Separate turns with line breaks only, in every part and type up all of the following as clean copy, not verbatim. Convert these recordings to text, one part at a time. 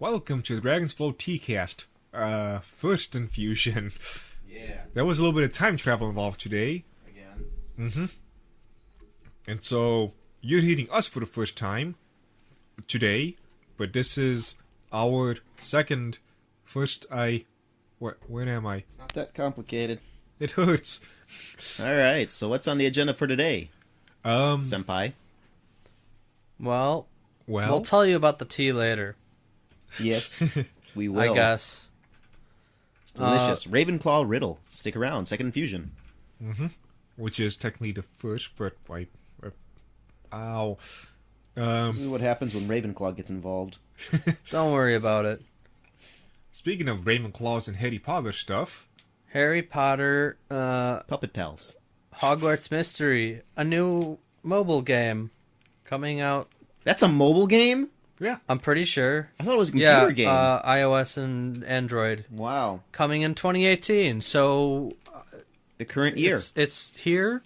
Welcome to the Dragonflow Teacast. First infusion.
Yeah.
There was a little bit of time travel involved today.
Again.
Mm-hmm. And so, you're hearing us for the first time today, but this is our second, where am I?
It's not that complicated.
It hurts.
Alright, so what's on the agenda for today, Senpai?
Well, we'll tell you about the tea later.
Yes, we will.
I guess.
It's delicious. Ravenclaw Riddle. Stick around. Second infusion.
Mm-hmm. Which is technically the first, but ow.
This is what happens when Ravenclaw gets involved.
Don't worry about it.
Speaking of Ravenclaws and Harry Potter stuff.
Harry Potter,
Puppet Pals.
Hogwarts Mystery, a new mobile game coming out.
That's a mobile game?
Yeah.
I'm pretty sure.
I thought it was a computer game.
iOS and Android.
Wow.
Coming in 2018, so...
the current year.
It's here.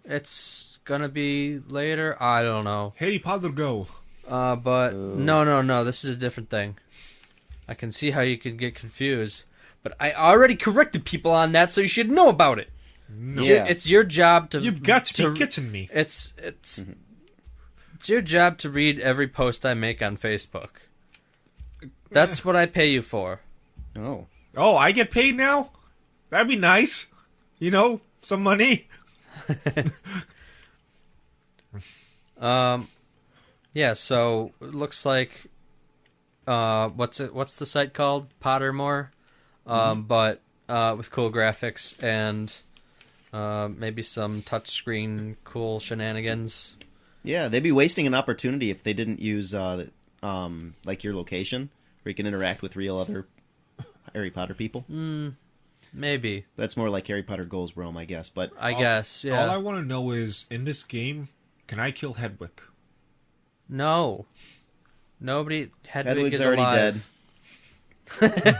It's gonna be later. I don't know.
Harry Potter Go.
But no. This is a different thing. I can see how you could get confused. But I already corrected people on that, so you should know about it.
No.
Yeah.
It's your job to...
You've got to be kidding me.
It's your job to read every post I make on Facebook. That's what I pay you for.
Oh.
Oh, I get paid now? That'd be nice. You know, some money.
Yeah, so it looks like what's the site called? Pottermore. But with cool graphics and maybe some touchscreen cool shenanigans.
Yeah, they'd be wasting an opportunity if they didn't use like your location where you can interact with real other Harry Potter people.
Maybe.
That's more like Harry Potter Goes Rome, I guess. But
I guess, yeah.
All I want to know is, in this game, can I kill Hedwig?
No. Nobody... Hedwig
Hedwig's
is
already
alive.
dead.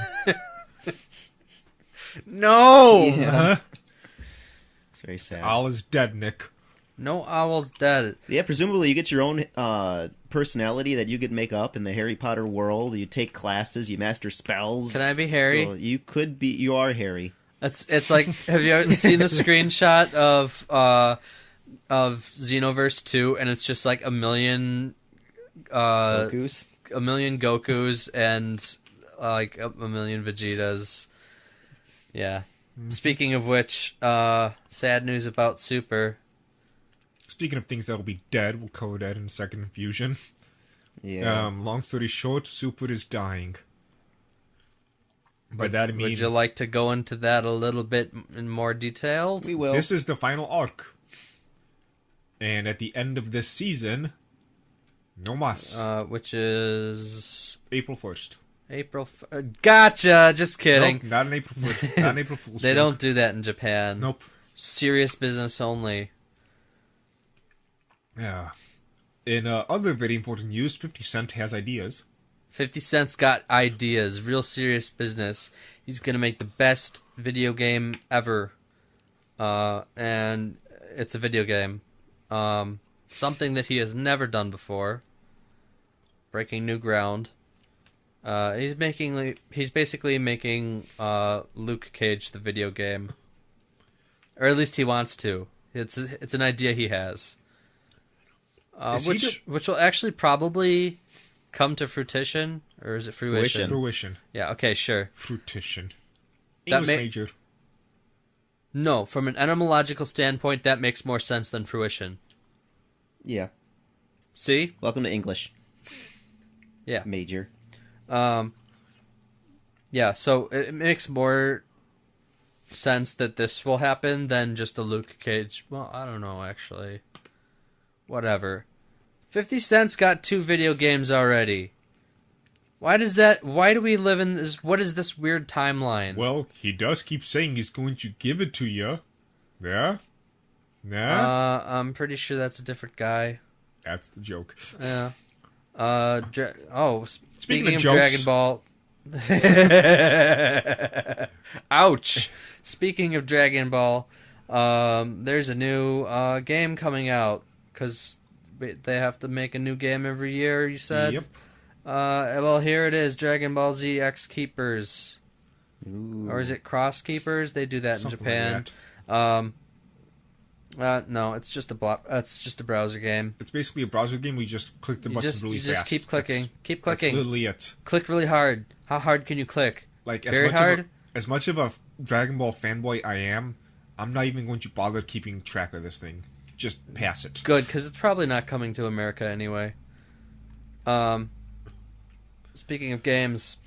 No!
Yeah. It's very sad.
All is dead, Nick.
No owl's dead.
Yeah, presumably you get your own personality that you could make up in the Harry Potter world. You take classes, you master spells.
Can I be Harry?
Well, you could be. You are Harry.
It's like, have you ever seen the screenshot of Xenoverse 2, and it's just like a million
Goose.
a million Gokus and like a million Vegetas. Yeah. Speaking of which, sad news about Super.
Speaking of things that will be dead, we'll cover that in the second infusion.
Yeah.
Long story short, Super is dying. By that I mean...
Would you like to go into that a little bit in more detail?
We will.
This is the final arc. And at the end of this season, no mas.
Which is...
April 1st.
Gotcha! Just kidding.
Nope, not an April 1st. Not an April Fool's
They
joke.
don't do that in Japan.
Nope.
Serious business only.
Yeah. In other very important news, 50 Cent has ideas.
50 Cent's got ideas. Real serious business. He's gonna make the best video game ever. And it's a video game. Something that he has never done before. Breaking new ground. He's basically making Luke Cage the video game. Or at least he wants to. It's an idea he has. Which will actually probably come to fruition, or is it fruition?
Fruition.
Yeah, okay, sure.
Fruition.
That
English major.
No, from an etymological standpoint, that makes more sense than fruition.
Yeah.
See?
Welcome to English.
Yeah.
Major.
Yeah, so it makes more sense that this will happen than just a Luke Cage. Well, I don't know, actually. Whatever. 50 Cent's got 2 video games already. Why do we live in this? What is this weird timeline?
Well, he does keep saying he's going to give it to you. Yeah? Nah?
I'm pretty sure that's a different guy.
That's the joke.
Yeah.
Speaking of
Dragon Ball. Ouch. Speaking of Dragon Ball, there's a new game coming out because they have to make a new game every year. You said.
Yep.
Well, here it is, Dragon Ball Z X Keepers.
Ooh.
Or is it Cross Keepers? They do that
Something
in Japan. No, it's just a browser game.
It's basically a browser game where you just click the buttons really fast.
You just keep clicking. Keep clicking.
That's literally it.
Click really hard. How hard can you click?
Like
Very hard?
As much of a Dragon Ball fanboy I am, I'm not even going to bother keeping track of this thing. Just pass it.
Good, because it's probably not coming to America anyway. Speaking of games,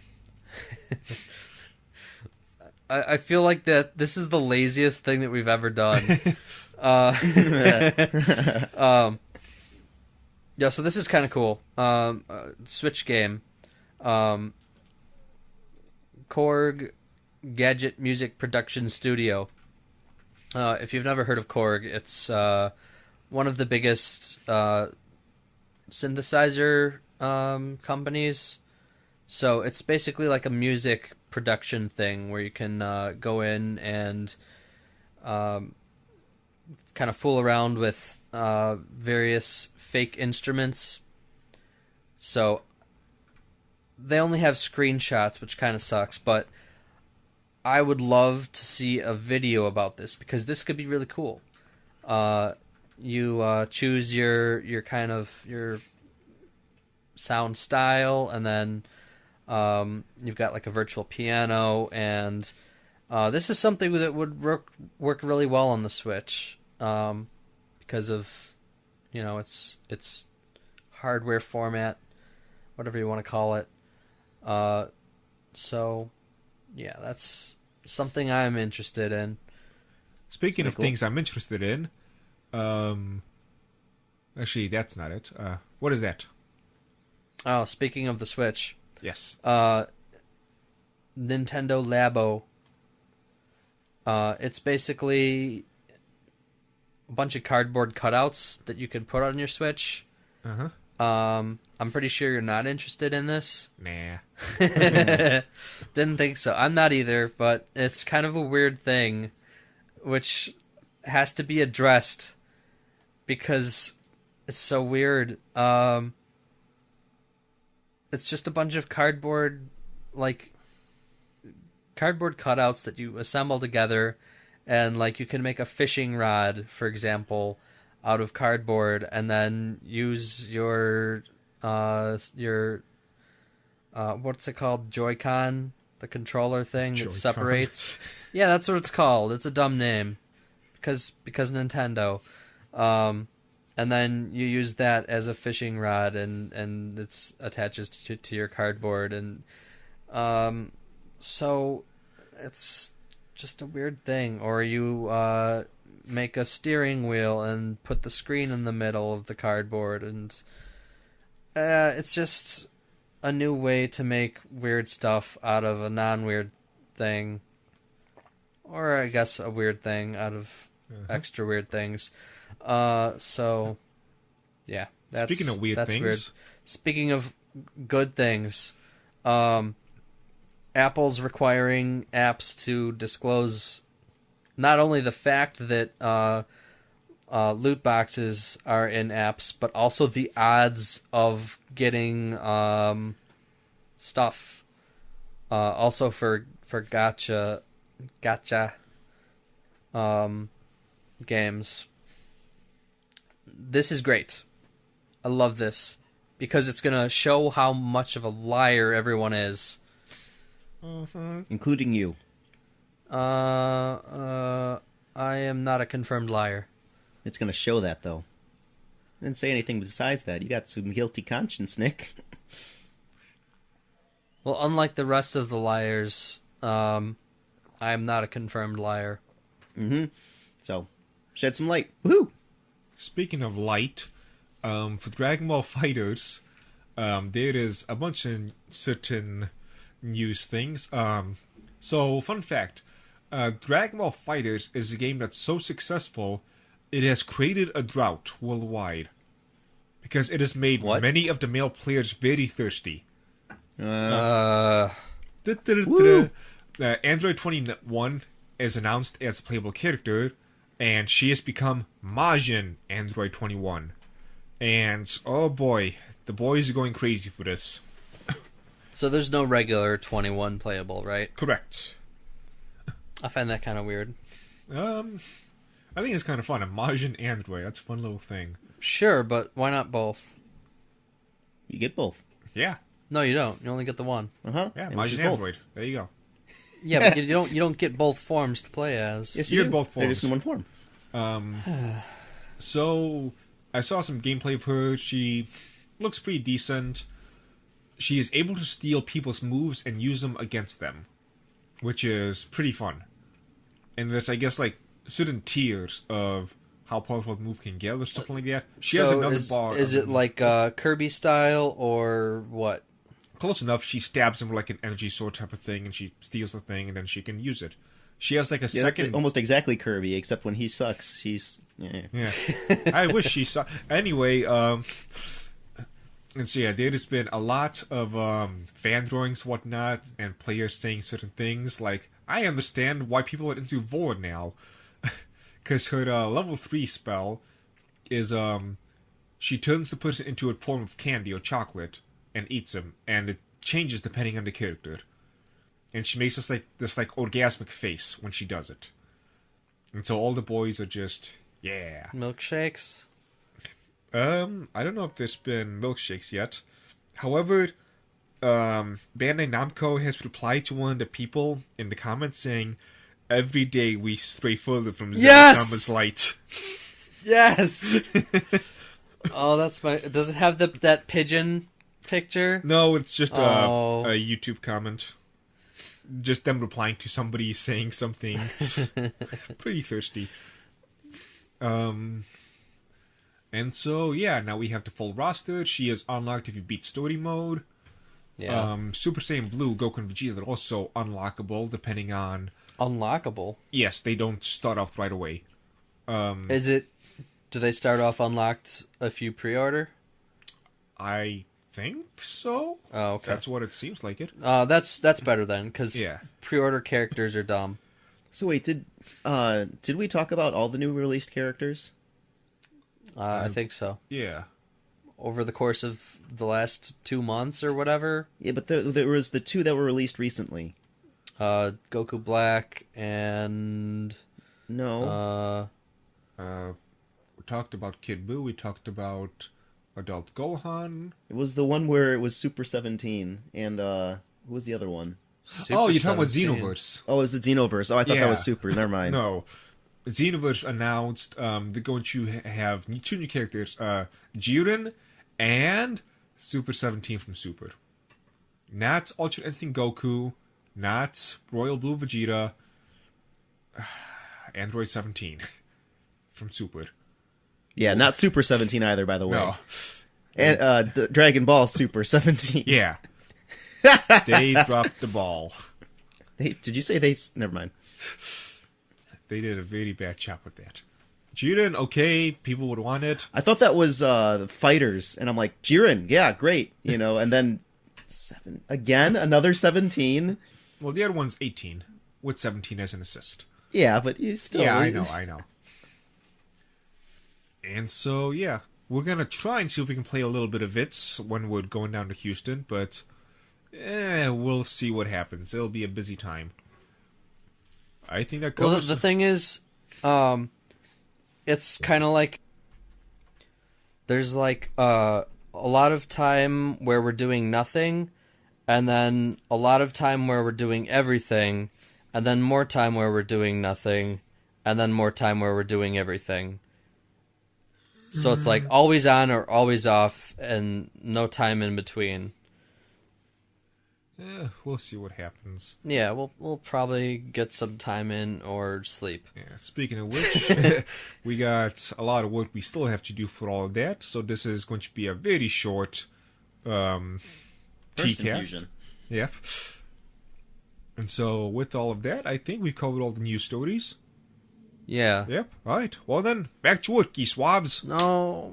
I feel like that this is the laziest thing that we've ever done. Yeah, so this is kind of cool. Switch game. Korg Gadget Music Production Studio. If you've never heard of Korg, it's one of the biggest synthesizer companies. So it's basically like a music production thing where you can go in and kind of fool around with various fake instruments. So they only have screenshots, which kind of sucks, but I would love to see a video about this because this could be really cool. You choose your kind of your sound style, and then you've got like a virtual piano, and this is something that would work really well on the Switch because of its hardware format, whatever you want to call it. So yeah, that's something I'm interested in.
Speaking of
cool.
things I'm interested in, actually that's not it. What is that?
Oh, speaking of the Switch.
Yes.
Nintendo Labo. It's basically a bunch of cardboard cutouts that you can put on your Switch.
Uh-huh.
I'm pretty sure you're not interested in this.
Nah.
Didn't think so. I'm not either, but it's kind of a weird thing, which has to be addressed because it's so weird. It's just a bunch of cardboard cutouts that you assemble together, and like you can make a fishing rod, for example, out of cardboard, and then use your what's it called, Joy-Con, the controller thing that
Joy-Con.
separates. Yeah, that's what it's called. It's a dumb name because Nintendo. And then you use that as a fishing rod, and it attaches to your cardboard, and so it's just a weird thing. Or you make a steering wheel and put the screen in the middle of the cardboard, and it's just a new way to make weird stuff out of a non-weird thing, or I guess a weird thing out of extra weird things. So yeah, that's
Speaking of weird things,
weird. Speaking of good things, Apple's requiring apps to disclose not only the fact that loot boxes are in apps, but also the odds of getting stuff. Also for gacha games. This is great. I love this because it's going to show how much of a liar everyone is.
Including you.
I am not a confirmed liar.
It's going to show that, though. Didn't say anything besides that. You got some guilty conscience, Nick.
Well, unlike the rest of the liars, I am not a confirmed liar.
Mm-hmm. So, shed some light. Woohoo!
Speaking of light, for Dragon Ball Fighters, there is a bunch of certain news things. So, fun fact, Dragon Ball Fighters is a game that's so successful, it has created a drought worldwide. Because it has made many of the male players very thirsty. Android 21 is announced as a playable character, and she has become Majin Android 21. And, oh boy, the boys are going crazy for this.
So there's no regular 21 playable, right?
Correct.
I find that kind of weird.
I think it's kind of fun. A Majin android. That's a fun little thing.
Sure, but why not both?
You get both.
Yeah.
No, you don't. You only get the one.
Uh-huh.
Yeah,
And which is
Majin
both.
android. There you go.
Yeah, but you don't get both forms to play as.
Yes,
You
you
get
do.
both
They're just in
forms.
one form.
So, I saw some gameplay of her. She looks pretty decent. She is able to steal people's moves and use them against them, which is pretty fun. And there's, I guess, like, certain tiers of how powerful the move can get or something like that. She has another bar.
Is it like Kirby style or what?
Close enough. She stabs him with, like, an energy sword type of thing, and she steals the thing, and then she can use it. She has, like, a
Yeah,
second...
that's almost exactly Kirby, except when he sucks, he's...
Yeah. I wish she saw. Anyway, and so yeah, there's been a lot of fan drawings, whatnot, and players saying certain things. Like, I understand why people are into Vor now, because her level 3 spell is she turns the person into a form of candy or chocolate and eats them, and it changes depending on the character. And she makes this orgasmic face when she does it, and so all the boys are just. Yeah.
Milkshakes?
I don't know if there's been milkshakes yet. However, Bandai Namco has replied to one of the people in the comments saying, "Every day we stray further from Zelda's light."
Yes! Oh, that's my... Does it have that pigeon picture?
No, it's just
Oh.
a YouTube comment. Just them replying to somebody saying something. Pretty thirsty. And so, yeah, now we have the full roster. She is unlocked if you beat story mode.
Yeah.
Super Saiyan Blue, Goku, and Vegeta are also unlockable, depending on...
Unlockable?
Yes, they don't start off right away.
Is it... Do they start off unlocked if you pre-order?
I think so.
Oh, okay.
That's what it seems like it.
That's better then, because
Yeah.
pre-order characters are dumb.
So wait, did we talk about all the new released characters?
I think so.
Yeah.
Over the course of the last 2 months or whatever.
Yeah, but there was the two that were released recently.
Goku Black and...
No.
We talked about Kid Buu. We talked about Adult Gohan.
It was the one where it was Super 17, and who was the other one?
Oh, you're talking about
17.
Xenoverse.
Oh, it was the Xenoverse. Oh, I thought
Yeah.
that was Super. Never mind.
No. Xenoverse announced they're going to have two new characters, Jiren and Super 17 from Super. Not Ultra Instinct Goku, not Royal Blue Vegeta, Android 17 from Super.
Yeah, not Super 17 either, by the way.
No.
And Dragon Ball Super 17.
Yeah. They dropped the ball.
Did you say they... Never mind.
They did a very bad job with that. Jiren, okay, people would want it.
I thought that was Fighters, and I'm like, Jiren, yeah, great. And then another 17.
Well, the other one's 18, with 17 as an assist.
Yeah, but you still...
Yeah, I know. And so, yeah, we're going to try and see if we can play a little bit of it when we're going down to Houston, but we'll see what happens. It'll be a busy time. I think that covers...
Well, the thing is, it's kind of like... There's like a lot of time where we're doing nothing, and then a lot of time where we're doing everything, and then more time where we're doing nothing, and then more time where we're doing everything. So it's like always on or always off, and no time in between.
We'll see what happens.
Yeah, we'll probably get some time in or sleep.
Yeah, speaking of which, we got a lot of work we still have to do for all of that, so this is going to be a very short Teacast. Yep. And so, with all of that, I think we covered all the news stories.
Yeah.
Yep. All right. Well then, back to work, ye swabs.
No.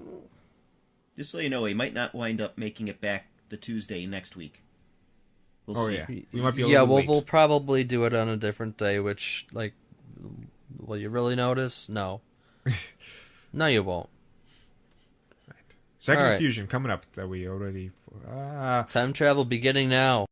Just so you know, he might not wind up making it back the Tuesday next week. We'll see.
Yeah. We might be a
Yeah,
little late.
we'll probably do it on a different day, which, like, will you really notice? No. No, you won't.
Right. Second
All right.
fusion coming up that we already...
Time travel beginning now.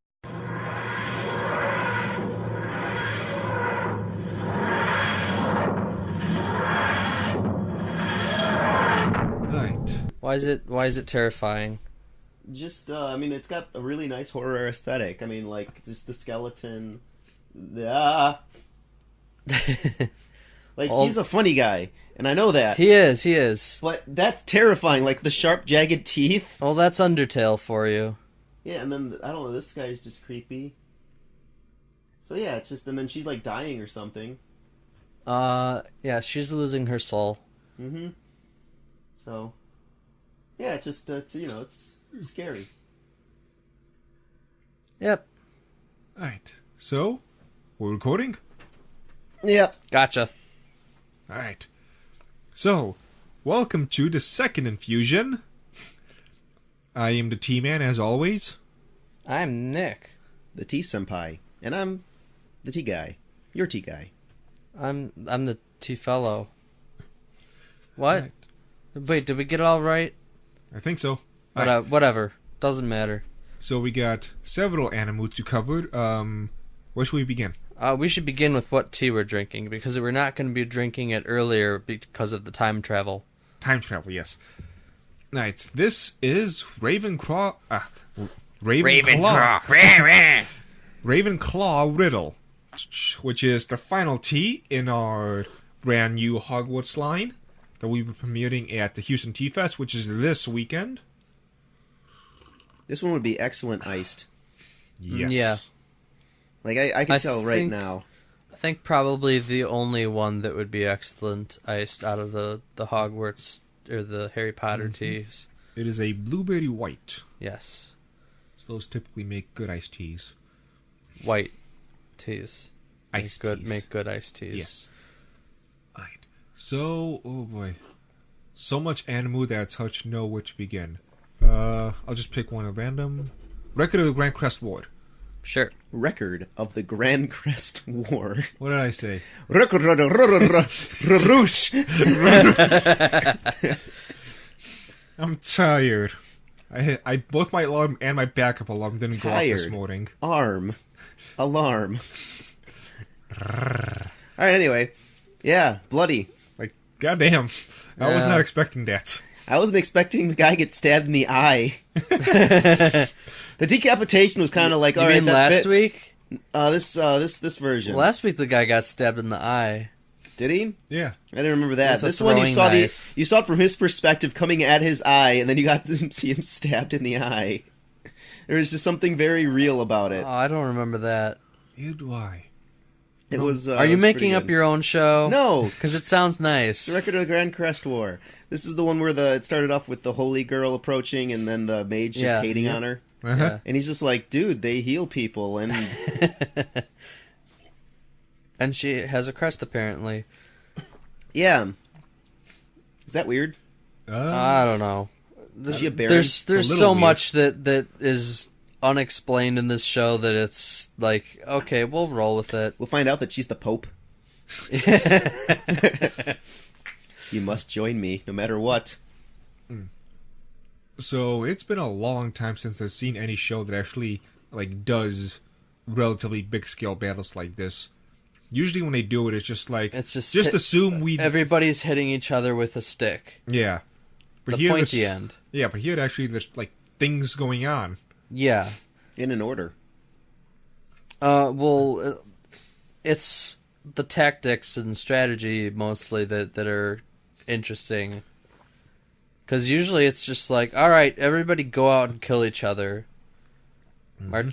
Why is it terrifying?
Just, I mean, it's got a really nice horror aesthetic. I mean, like, just the skeleton. Ah. Like, he's a funny guy, and I know that.
He is.
But that's terrifying, like the sharp, jagged teeth.
Oh, that's Undertale for you.
Yeah, and then, I don't know, this guy's just creepy. So yeah, it's just, and then she's like dying or something.
Yeah, she's losing her soul.
Mm-hmm. So, yeah, it's just, it's scary.
Yep.
Alright. So, we're recording?
Yep.
Gotcha.
Alright. So, welcome to the second infusion. I am the T-Man, as always.
I'm Nick.
The T-senpai. And I'm the T-guy. You're T-guy.
I'm the T-fellow. What?
Right.
Wait, did we get it all right?
I think so.
Whatever. Doesn't matter.
So we got several animutes covered. Where should we begin?
We should begin with what tea we're drinking, because we're not going to be drinking it earlier because of the time travel.
Time travel, yes. Alright, this is Ravenclaw. Ravenclaw. Ravenclaw Riddle, which is the final tea in our brand new Hogwarts line that we were premiering at the Houston Tea Fest, which is this weekend.
This one would be excellent iced.
Yes.
Yeah.
Like, I can tell right now.
I think probably the only one that would be excellent iced out of the Hogwarts or the Harry Potter teas.
It is a blueberry white.
Yes.
So those typically make good iced teas.
White teas.
Iced teas.
Make good iced teas.
Yes. Alright. So, oh boy. So much animu that it's hard to know where to begin. I'll just pick one at random. Record of the Grancrest War.
Sure. Record of the Grancrest War.
What did I say? I'm tired. I both my alarm and my backup alarm didn't go off this morning.
Alarm. Alright, anyway. Yeah, bloody.
Like, goddamn. I was not expecting that.
I wasn't expecting the guy to get stabbed in the eye. The decapitation was kind of like, all right,
mean
that
last
fits.
week?
This version.
Last week the guy got stabbed in the eye.
Did he?
Yeah.
I didn't remember that.
With a
This one you saw
knife.
you saw it from his perspective coming at his eye, and then you got to see him stabbed in the eye. There was just something very real about it.
Oh, I don't remember that.
Neither do I.
It was.
Are you making up your own show?
No,
because it sounds nice.
The Record of the Grancrest War. This is the one where it started off with the holy girl approaching, and then the mage just hating on her.
Uh-huh.
Yeah.
And he's just like, dude, they heal people, and
And she has a crest, apparently.
yeah. Is that weird?
I don't know.
Is she a baron?
There's
little
so
weird.
much that is unexplained in this show that it's like, okay, we'll roll with it.
We'll find out that she's the Pope. You must join me, no matter what.
So it's been a long time since I've seen any show that actually does relatively big scale battles like this. Usually when they do it, it's just like
It's just
assume we
everybody's hitting each other with a stick.
yeah. But
The pointy
there's-
end.
Yeah, but here actually there's things going on.
Yeah.
In an order.
Well, it's the tactics and strategy mostly that are interesting. Because usually it's just like, all right, everybody go out and kill each other.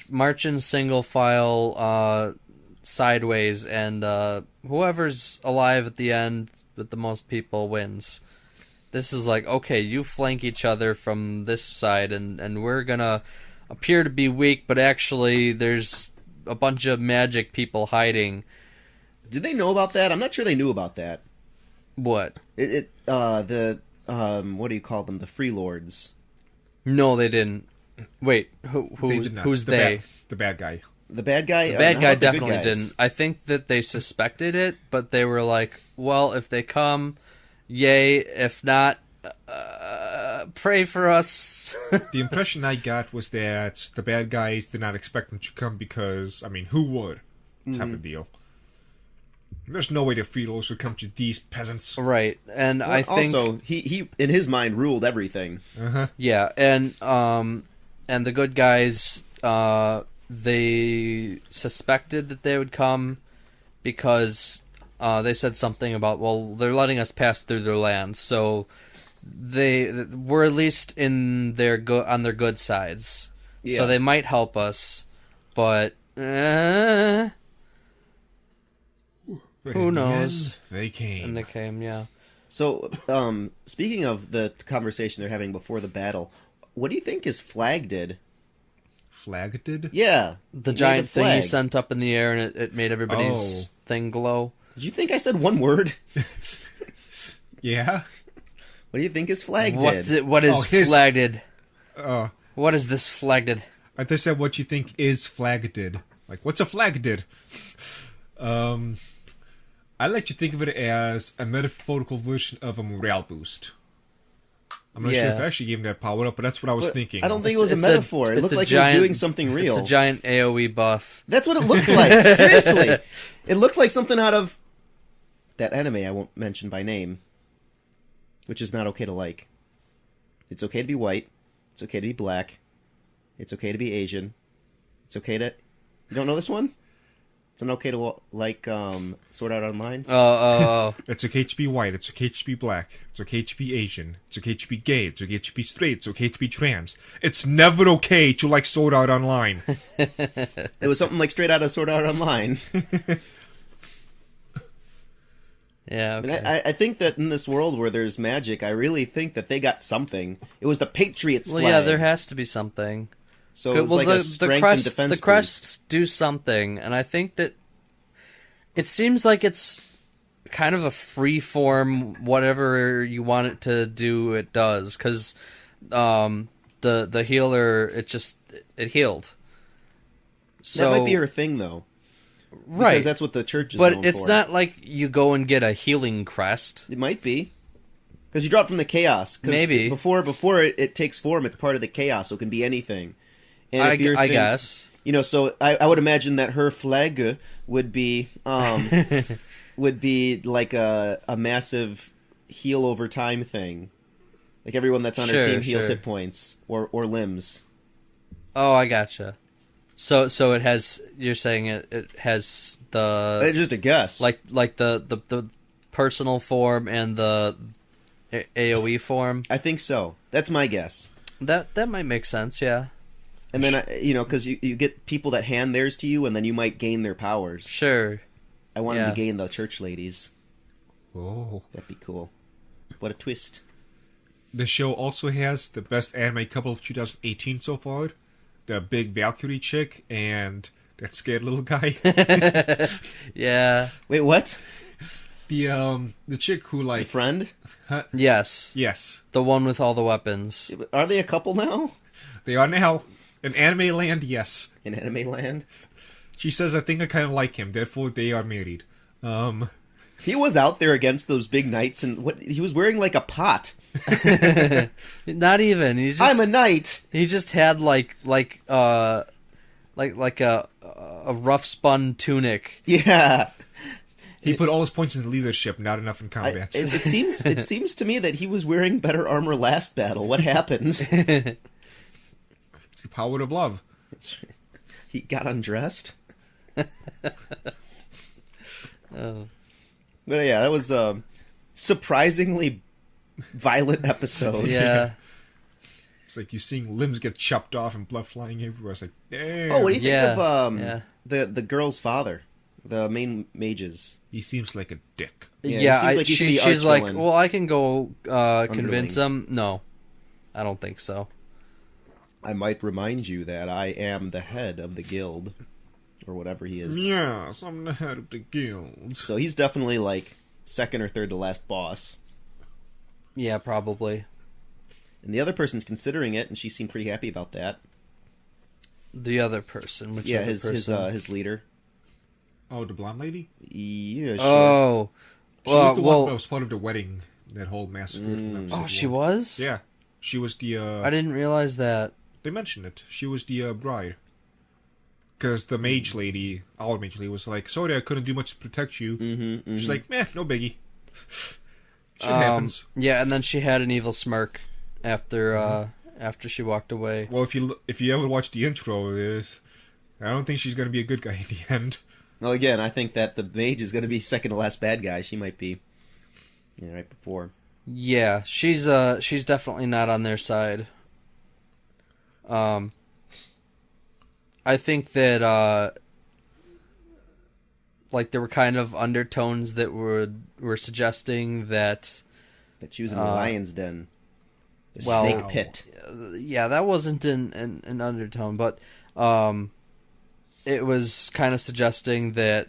March in single file sideways, and whoever's alive at the end with the most people wins. This is like, okay, you flank each other from this side, and we're gonna appear to be weak, but actually there's a bunch of magic people hiding.
Did they know about that? I'm not sure they knew about that.
What?
What do you call them? The Free Lords.
No, they didn't. Wait,
They did not.
who's
the
they?
The bad guy.
The bad guy?
The bad
how
guy
about the good
definitely
guys?
didn't. I think that they suspected it, but they were like, well, if they come, yay. If not, pray for us.
The impression I got was that the bad guys did not expect them to come because, I mean, who would? Type of deal. There's no way the Friedels would come to these peasants.
Right, and
Well,
I think
also he in his mind ruled everything.
yeah, and the good guys they suspected that they would come because they said something about, well, they're letting us pass through their land, so we're at least in on their good sides, so they might help us, but who knows?
They came.
And they came, yeah.
So, speaking of the conversation they're having before the battle, what do you think his flag did?
Flag did?
Yeah,
The
he
giant
made a
thing he
flag.
sent up in the air, and it made everybody's thing glow.
Did you think I said one word?
Yeah.
What do you think his flag did?
What is flag did? What is this flag did?
I just said what you think is flag did. Like, what's a flag did? I like to think of it as a metaphorical version of a morale boost. I'm not sure if I actually gave him that power up, but that's what I was thinking.
I don't think it was a metaphor. It looked like he was doing something real.
It's a giant AoE buff.
That's what it looked like. Seriously. It looked like something out of that anime I won't mention by name, which is not okay to like. It's okay to be white. It's okay to be black. It's okay to be Asian. It's okay to... You don't know this one? It's not okay to like Sword Art Online?
Oh.
It's okay to be white. It's okay to be black. It's okay to be Asian. It's okay to be gay. It's okay to be straight. It's okay to be trans. It's never okay to like Sword Art Online.
It was something like straight out of Sword Art Online.
Yeah, okay.
And I think that in this world where there's magic, I really think that they got something. It was the Patriots flag.
Well, yeah, there has to be something.
So it was like a strength and defense
the crests do something, and I think that it seems like it's kind of a free form, whatever you want it to do, it does. Because the healer, it healed. So,
that might be her thing, though.
Right.
Because that's what the church is
but
known
it's
for.
not like you go and get a healing crest.
It might be. Because you drop from the chaos.
Maybe.
Before it takes form, it's part of the chaos, so it can be anything. And
I
if your thing,
guess.
You know, so I would imagine that her flag would be like a massive heal over time thing. Like everyone that's on her team heals hit points or limbs.
Oh, I gotcha. So it has. You're saying it has the.
It's just a guess.
Like the personal form and the AOE form.
I think so. That's my guess.
That might make sense. Yeah.
And then because you get people that hand theirs to you, and then you might gain their powers.
Sure.
I wanted to gain the church ladies.
Oh,
that'd be cool. What a twist!
The show also has the best anime couple of 2018 so far. The big Valkyrie chick and that scared little guy.
Yeah.
Wait, what?
The chick who
The friend?
Huh?
Yes.
Yes.
The one with all the weapons.
Are they a couple now?
They are now. In anime land, yes.
In anime land?
She says, I think I kind of like him, therefore they are married.
He was out there against those big knights, and he was wearing like a pot.
Not even. He's just,
I'm a knight.
He just had like a rough spun tunic.
Yeah.
He put all his points in leadership, not enough in combat.
It seems to me that he was wearing better armor last battle. What happened?
It's the power of love.
He got undressed.
Oh.
But yeah, that was a surprisingly violent episode.
Yeah.
It's like you seeing limbs get chopped off and blood flying everywhere. It's like, damn.
Oh, what do you think of
yeah.
the girl's father, the main mages?
He seems like a dick.
Yeah, it seems like he should be
she's like,
arch-villain.
well, I can go convince him. No, I don't think so.
I might remind you that I am the head of the guild, or whatever he is.
Yes, I'm the head of the guild.
So he's definitely like second or third to last boss.
Yeah, probably.
And the other person's considering it, and she seemed pretty happy about that.
The other person, which other
his
person?
his leader.
Oh, the blonde lady?
Yeah, sure.
Oh,
She was the one that was part of the wedding, that whole massacre from episode
oh, she
1.
was.
Yeah. She was the,
I didn't realize that.
They mentioned it. She was the bride. because the mage lady, our mage lady, was like, "Sorry, I couldn't do much to protect you." She's like, "Meh, no biggie. Shit happens."
Yeah, and then she had an evil smirk after she walked away.
Well, if you ever watch the intro, I don't think she's going to be a good guy in the end.
Well, again, I think that the mage is going to be second to last bad guy. She might be, right before.
Yeah, she's definitely not on their side. I think that like there were kind of undertones that were suggesting that
she was in the lion's den, the
well,
snake pit.
Yeah, that wasn't an undertone, but it was kind of suggesting that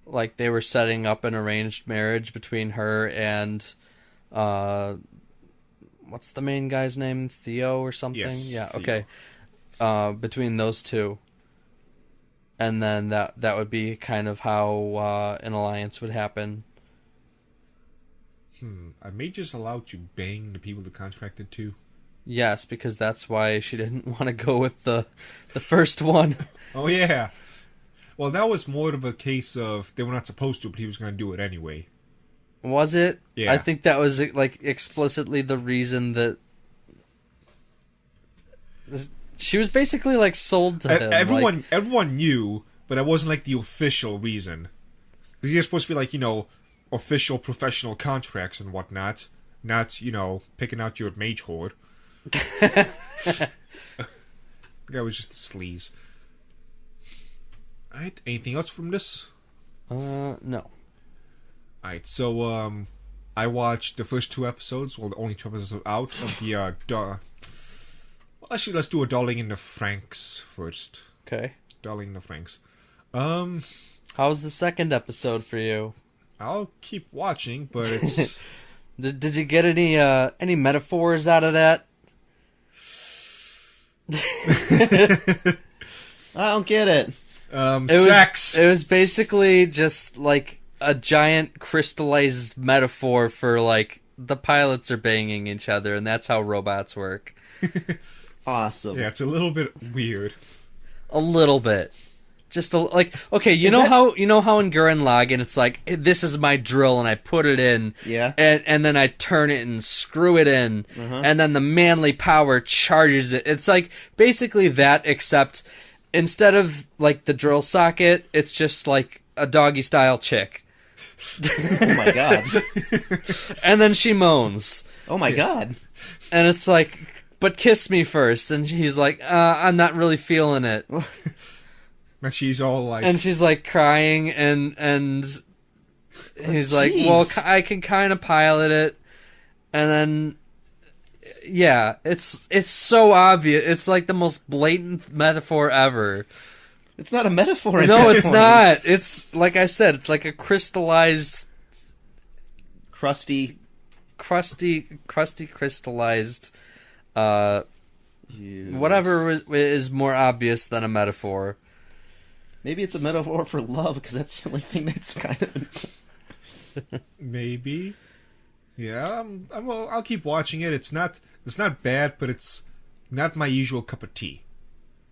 like they were setting up an arranged marriage between her and what's the main guy's name? Theo or something?
Yes,
yeah,
Theo.
okay. Between those two. And then that would be kind of how an alliance would happen.
Are mages allowed to bang the people they're contracted to?
Yes, because that's why she didn't want to go with the first one.
Oh, yeah. Well, that was more of a case of they were not supposed to, but he was going to do it anyway.
Was it?
Yeah.
I think that was like explicitly the reason that she was basically like sold to him.
Everyone knew, but it wasn't like the official reason. Because you're supposed to be like, official professional contracts and whatnot, not, picking out your mage horde. That was just a sleaze. Alright, anything else from this?
No.
Alright, so, I watched the first 2 episodes, the only 2 episodes out of the, well, actually, let's do a Darling in the FRANXX first.
Okay.
Darling in the FRANXX.
How's the second episode for you?
I'll keep watching, but it's...
Did you get any metaphors out of that?
I don't get it.
Sex!
It was basically just like a giant crystallized metaphor for like the pilots are banging each other, and that's how robots work.
Awesome.
Yeah, it's a little bit weird.
A little bit. Just like, okay, you know how in Gurren Lagann it's like, this is my drill and I put it in,
Yeah.
and then I turn it and screw it in, and then the manly power charges it. It's like basically that, except instead of like the drill socket, it's just like a doggy style chick.
Oh my god.
And then she moans.
Oh my god.
And it's like, but kiss me first. And he's like, I'm not really feeling it.
And she's all like...
And she's like crying, and he's like, well, I can kind of pilot it. And then, yeah, it's so obvious. It's like the most blatant metaphor ever.
It's not a metaphor.
No, it's not. It's, like I said, it's like a crystallized...
Crusty,
crystallized... whatever is more obvious than a metaphor.
Maybe it's a metaphor for love, because that's the only thing that's kind of...
Maybe. Yeah, I'll keep watching it. It's not bad, but it's not my usual cup of tea.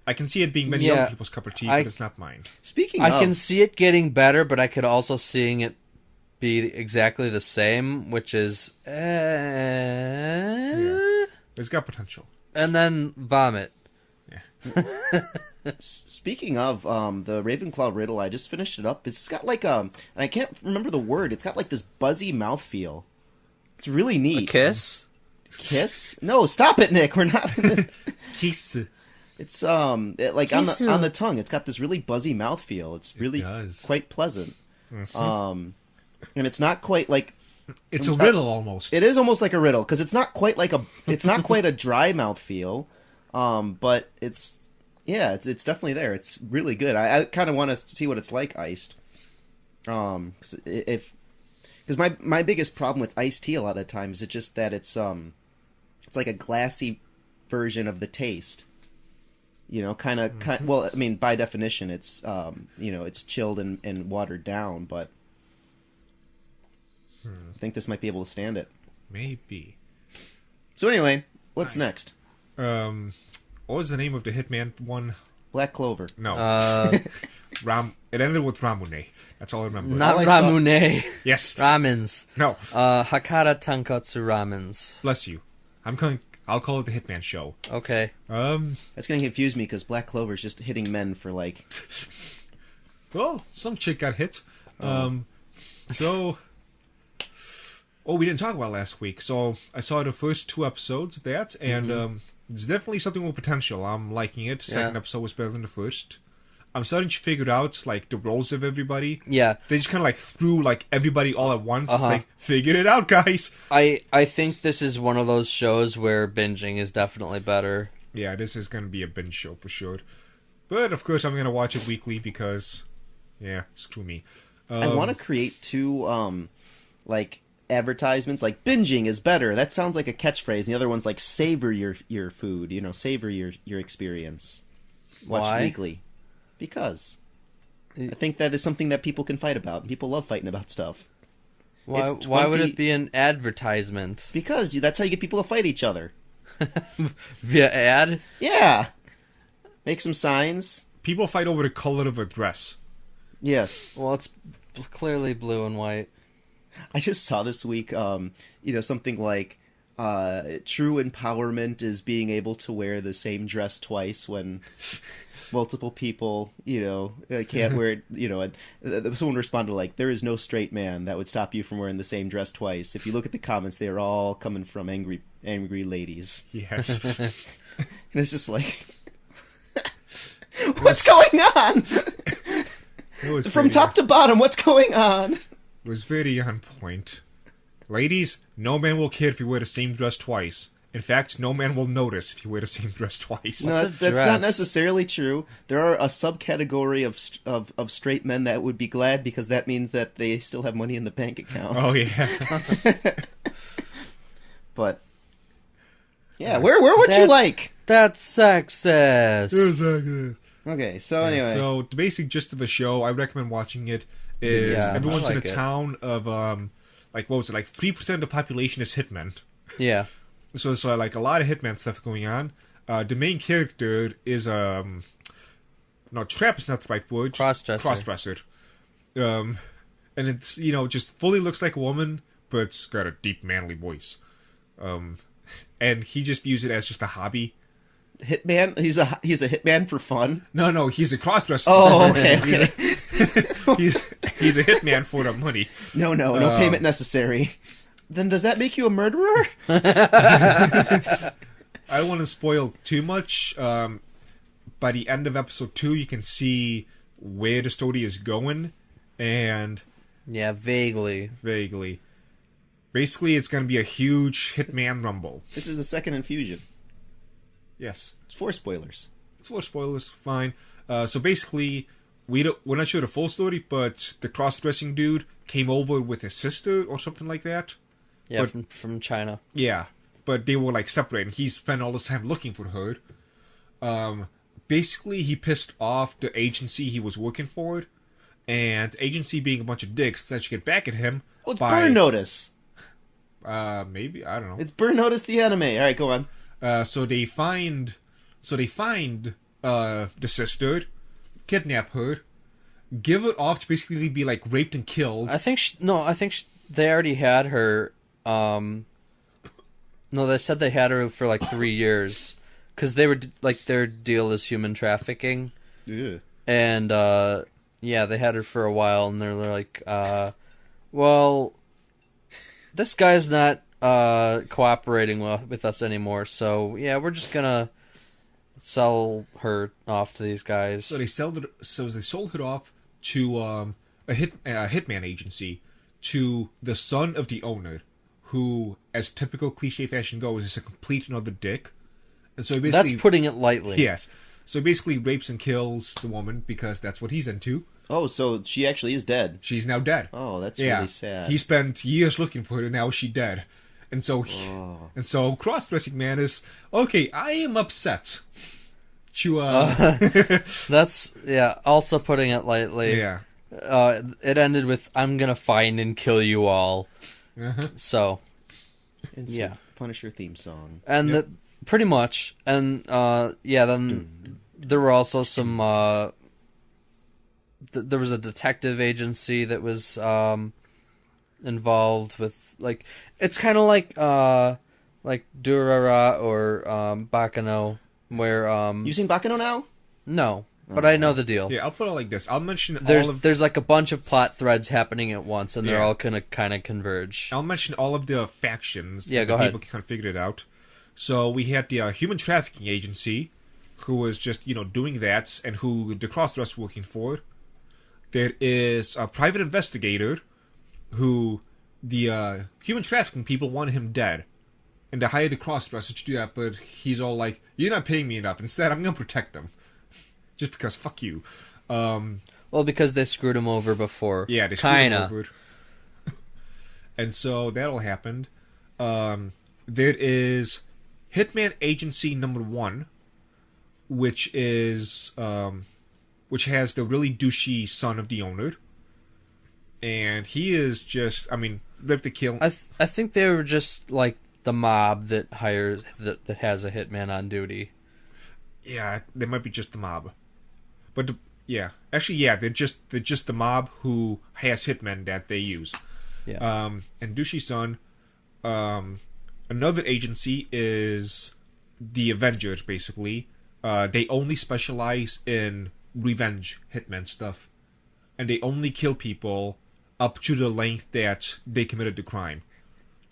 I can see it being many other people's cup of tea, but it's not mine.
Speaking of...
I can see it getting better, but I could also seeing it be exactly the same, which is...
Yeah. It's got potential.
And then vomit.
Yeah.
Speaking of the Ravenclaw Riddle, I just finished it up. It's got like and I can't remember the word. It's got like this buzzy mouthfeel. It's really neat.
A kiss?
Kiss? No, stop it, Nick. We're not.
Kiss.
It's like on the tongue. It's got this really buzzy mouthfeel. It's really quite pleasant. And it's not quite like.
It's a riddle almost.
It is almost like a riddle because it's not quite like a. It's not quite a dry mouthfeel, but it's. Yeah, it's definitely there. It's really good. I kind of want to see what it's like iced. Because my biggest problem with iced tea a lot of times is just that it's like a glassy version of the taste. Kind of. Well, I mean, by definition, it's it's chilled and watered down, but I think this might be able to stand it.
Maybe.
So anyway, what's next?
what was the name of the Hitman one?
Black Clover.
No.
Uh,
It ended with Ramune. That's all I remember.
not
All I saw-
Ramune.
Yes.
Ramens.
No.
Hakata Tonkotsu Ramens.
Bless you. I'll call it the Hitman show.
Okay.
That's going to confuse me because Black Clover is just hitting men for like...
Well, some chick got hit. So... Oh, we didn't talk about last week. So I saw the first 2 episodes of that, and it's definitely something with potential. I'm liking it. Second episode was better than the first. I'm starting to figure out, like, the roles of everybody.
Yeah.
They just kind of, like, threw, like, everybody all at once. It's like, figured it out, guys.
I think this is one of those shows where binging is definitely better.
Yeah, this is going to be a binge show for sure. But, of course, I'm going to watch it weekly because, yeah, screw me.
I want to create 2, like, advertisements, like, binging is better. That sounds like a catchphrase. And the other one's like, savor your food, savor your experience. Watch
Why?
weekly. Because I think that is something that people can fight about. People love fighting about stuff.
Why
It's
would
20
it be an advertisement?
Because that's how you get people to fight each other.
Via ad?
Yeah. Make some signs.
People fight over the color of a dress.
Yes.
Well, it's clearly blue and white.
I just saw this week, something like true empowerment is being able to wear the same dress twice when multiple people, can't wear it, and someone responded like, there is no straight man that would stop you from wearing the same dress twice. If you look at the comments, they are all coming from angry ladies.
Yes.
And it's just like, what's going on?
It was
From
pretty-
top to bottom, what's going on?
It was very on point. Ladies, no man will care if you wear the same dress twice. In fact, no man will notice if you wear the same dress twice.
No,
What's a
that's not
dress?
necessarily true. There are a subcategory of straight men that would be glad because that means that they still have money in the bank account.
Oh, yeah.
But yeah, where would you
That-
like?
That's sexist.
Okay, so anyway,
So, the basic gist of the show, I recommend watching it, is
Yeah,
everyone's
I
in a
like it.
town of, what was it, 3% of the population is hitmen.
Yeah.
So it's like a lot of Hitman stuff going on. The main character is no, trap is not the right word.
Crossdresser.
Crossdresser. And it's just fully looks like a woman, but it's got a deep manly voice. And he just views it as just a hobby.
hitman. He's a hitman for fun.
No, he's a crossdresser.
Oh, okay.
He's a hitman for the money.
No payment necessary. Then does that make you a murderer?
I don't want to spoil too much. By the end of episode 2, you can see where the story is going, and
Yeah, vaguely.
basically, it's going to be a huge Hitman rumble.
This is the second infusion.
Yes,
It's 4 spoilers.
it's 4 spoilers. Fine. So basically, we're not sure the full story, but the cross-dressing dude came over with his sister or something like that.
Yeah,
But-
from China.
Yeah, but they were separated. He spent all this time looking for her. Basically, he pissed off the agency he was working for, and the agency, being a bunch of dicks, decided to get back at him.
Well, it's
by,
Burn Notice.
Maybe, I don't know.
It's Burn Notice the anime. All right, go on.
So they find the sister, kidnap her, give it off to basically be raped and killed.
I think they already had her. No, they said they had her for 3 years because they were their deal is human trafficking,
Ugh.
and yeah, they had her for a while, and they're like, well, this guy's not cooperating with us anymore, so yeah, we're just gonna sell her off to these guys.
So they sold it off to a hitman agency, to the son of the owner, who, as typical cliche fashion goes, is a complete another dick. And so he basically,
That's putting it lightly.
yes. So he basically rapes and kills the woman because that's what he's into.
Oh, so she actually is dead.
She's now dead.
Oh, that's
Yeah.
really sad.
He spent years looking for her, and now she's dead. And so, cross-dressing man is, okay, I am upset. To,
That's also putting it lightly.
yeah.
It ended with "I'm gonna find and kill you all."
Uh-huh.
So
Instant
yeah.
Punisher theme song.
and
Yep.
Pretty much. And, then there were also some, there was a detective agency that was, involved with, like, it's kind of like Durara or, Bakano, where,
You seen Bakano now?
no, but I know the deal.
Yeah, I'll put it like this. I'll mention
There's like a bunch of plot threads happening at once, and they're
Yeah.
all gonna kind of converge.
I'll mention all of the factions.
Yeah,
and
go
the
ahead.
people can kind of figure it out. So we had the human trafficking agency, who was just doing that, and who the crossdresser working for. There is a private investigator, who the human trafficking people wanted him dead, and they hired the crossdresser to do that. But he's all like, "You're not paying me enough. Instead, I'm gonna protect them, just because fuck you."
Well, because they screwed him over before.
Yeah, they screwed him
Kinda.
over. And so that all happened. There is Hitman Agency number 1, which is which has the really douchey son of the owner, and he is just, rip to kill.
I think they were just like the mob that hires that has a hitman on duty.
Yeah, they might be just the mob, but they're just the mob who has hitmen that they use.
Yeah.
And douchey son, another agency is the Avengers. Basically, they only specialize in revenge hitman stuff, and they only kill people up to the length that they committed the crime.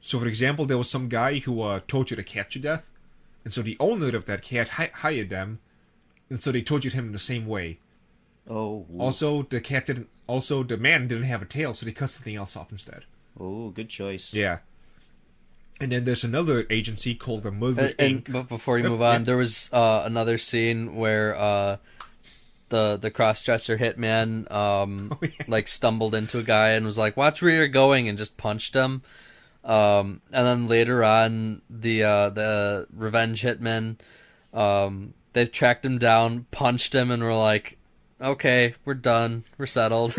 So, for example, there was some guy who tortured a cat to death, and so the owner of that cat hired them, and so they tortured him in the same way.
Oh.
Also, the man didn't have a tail, so they cut something else off instead.
Oh, good choice.
Yeah. And then there's another agency called the Mother Inc.
But before you move on,
yeah.
there was another scene where the cross-dresser hitman like stumbled into a guy and was like, "Watch where you're going," and just punched him. And then later on, the revenge hitman, they tracked him down, punched him, and were like, "Okay, we're done. We're settled."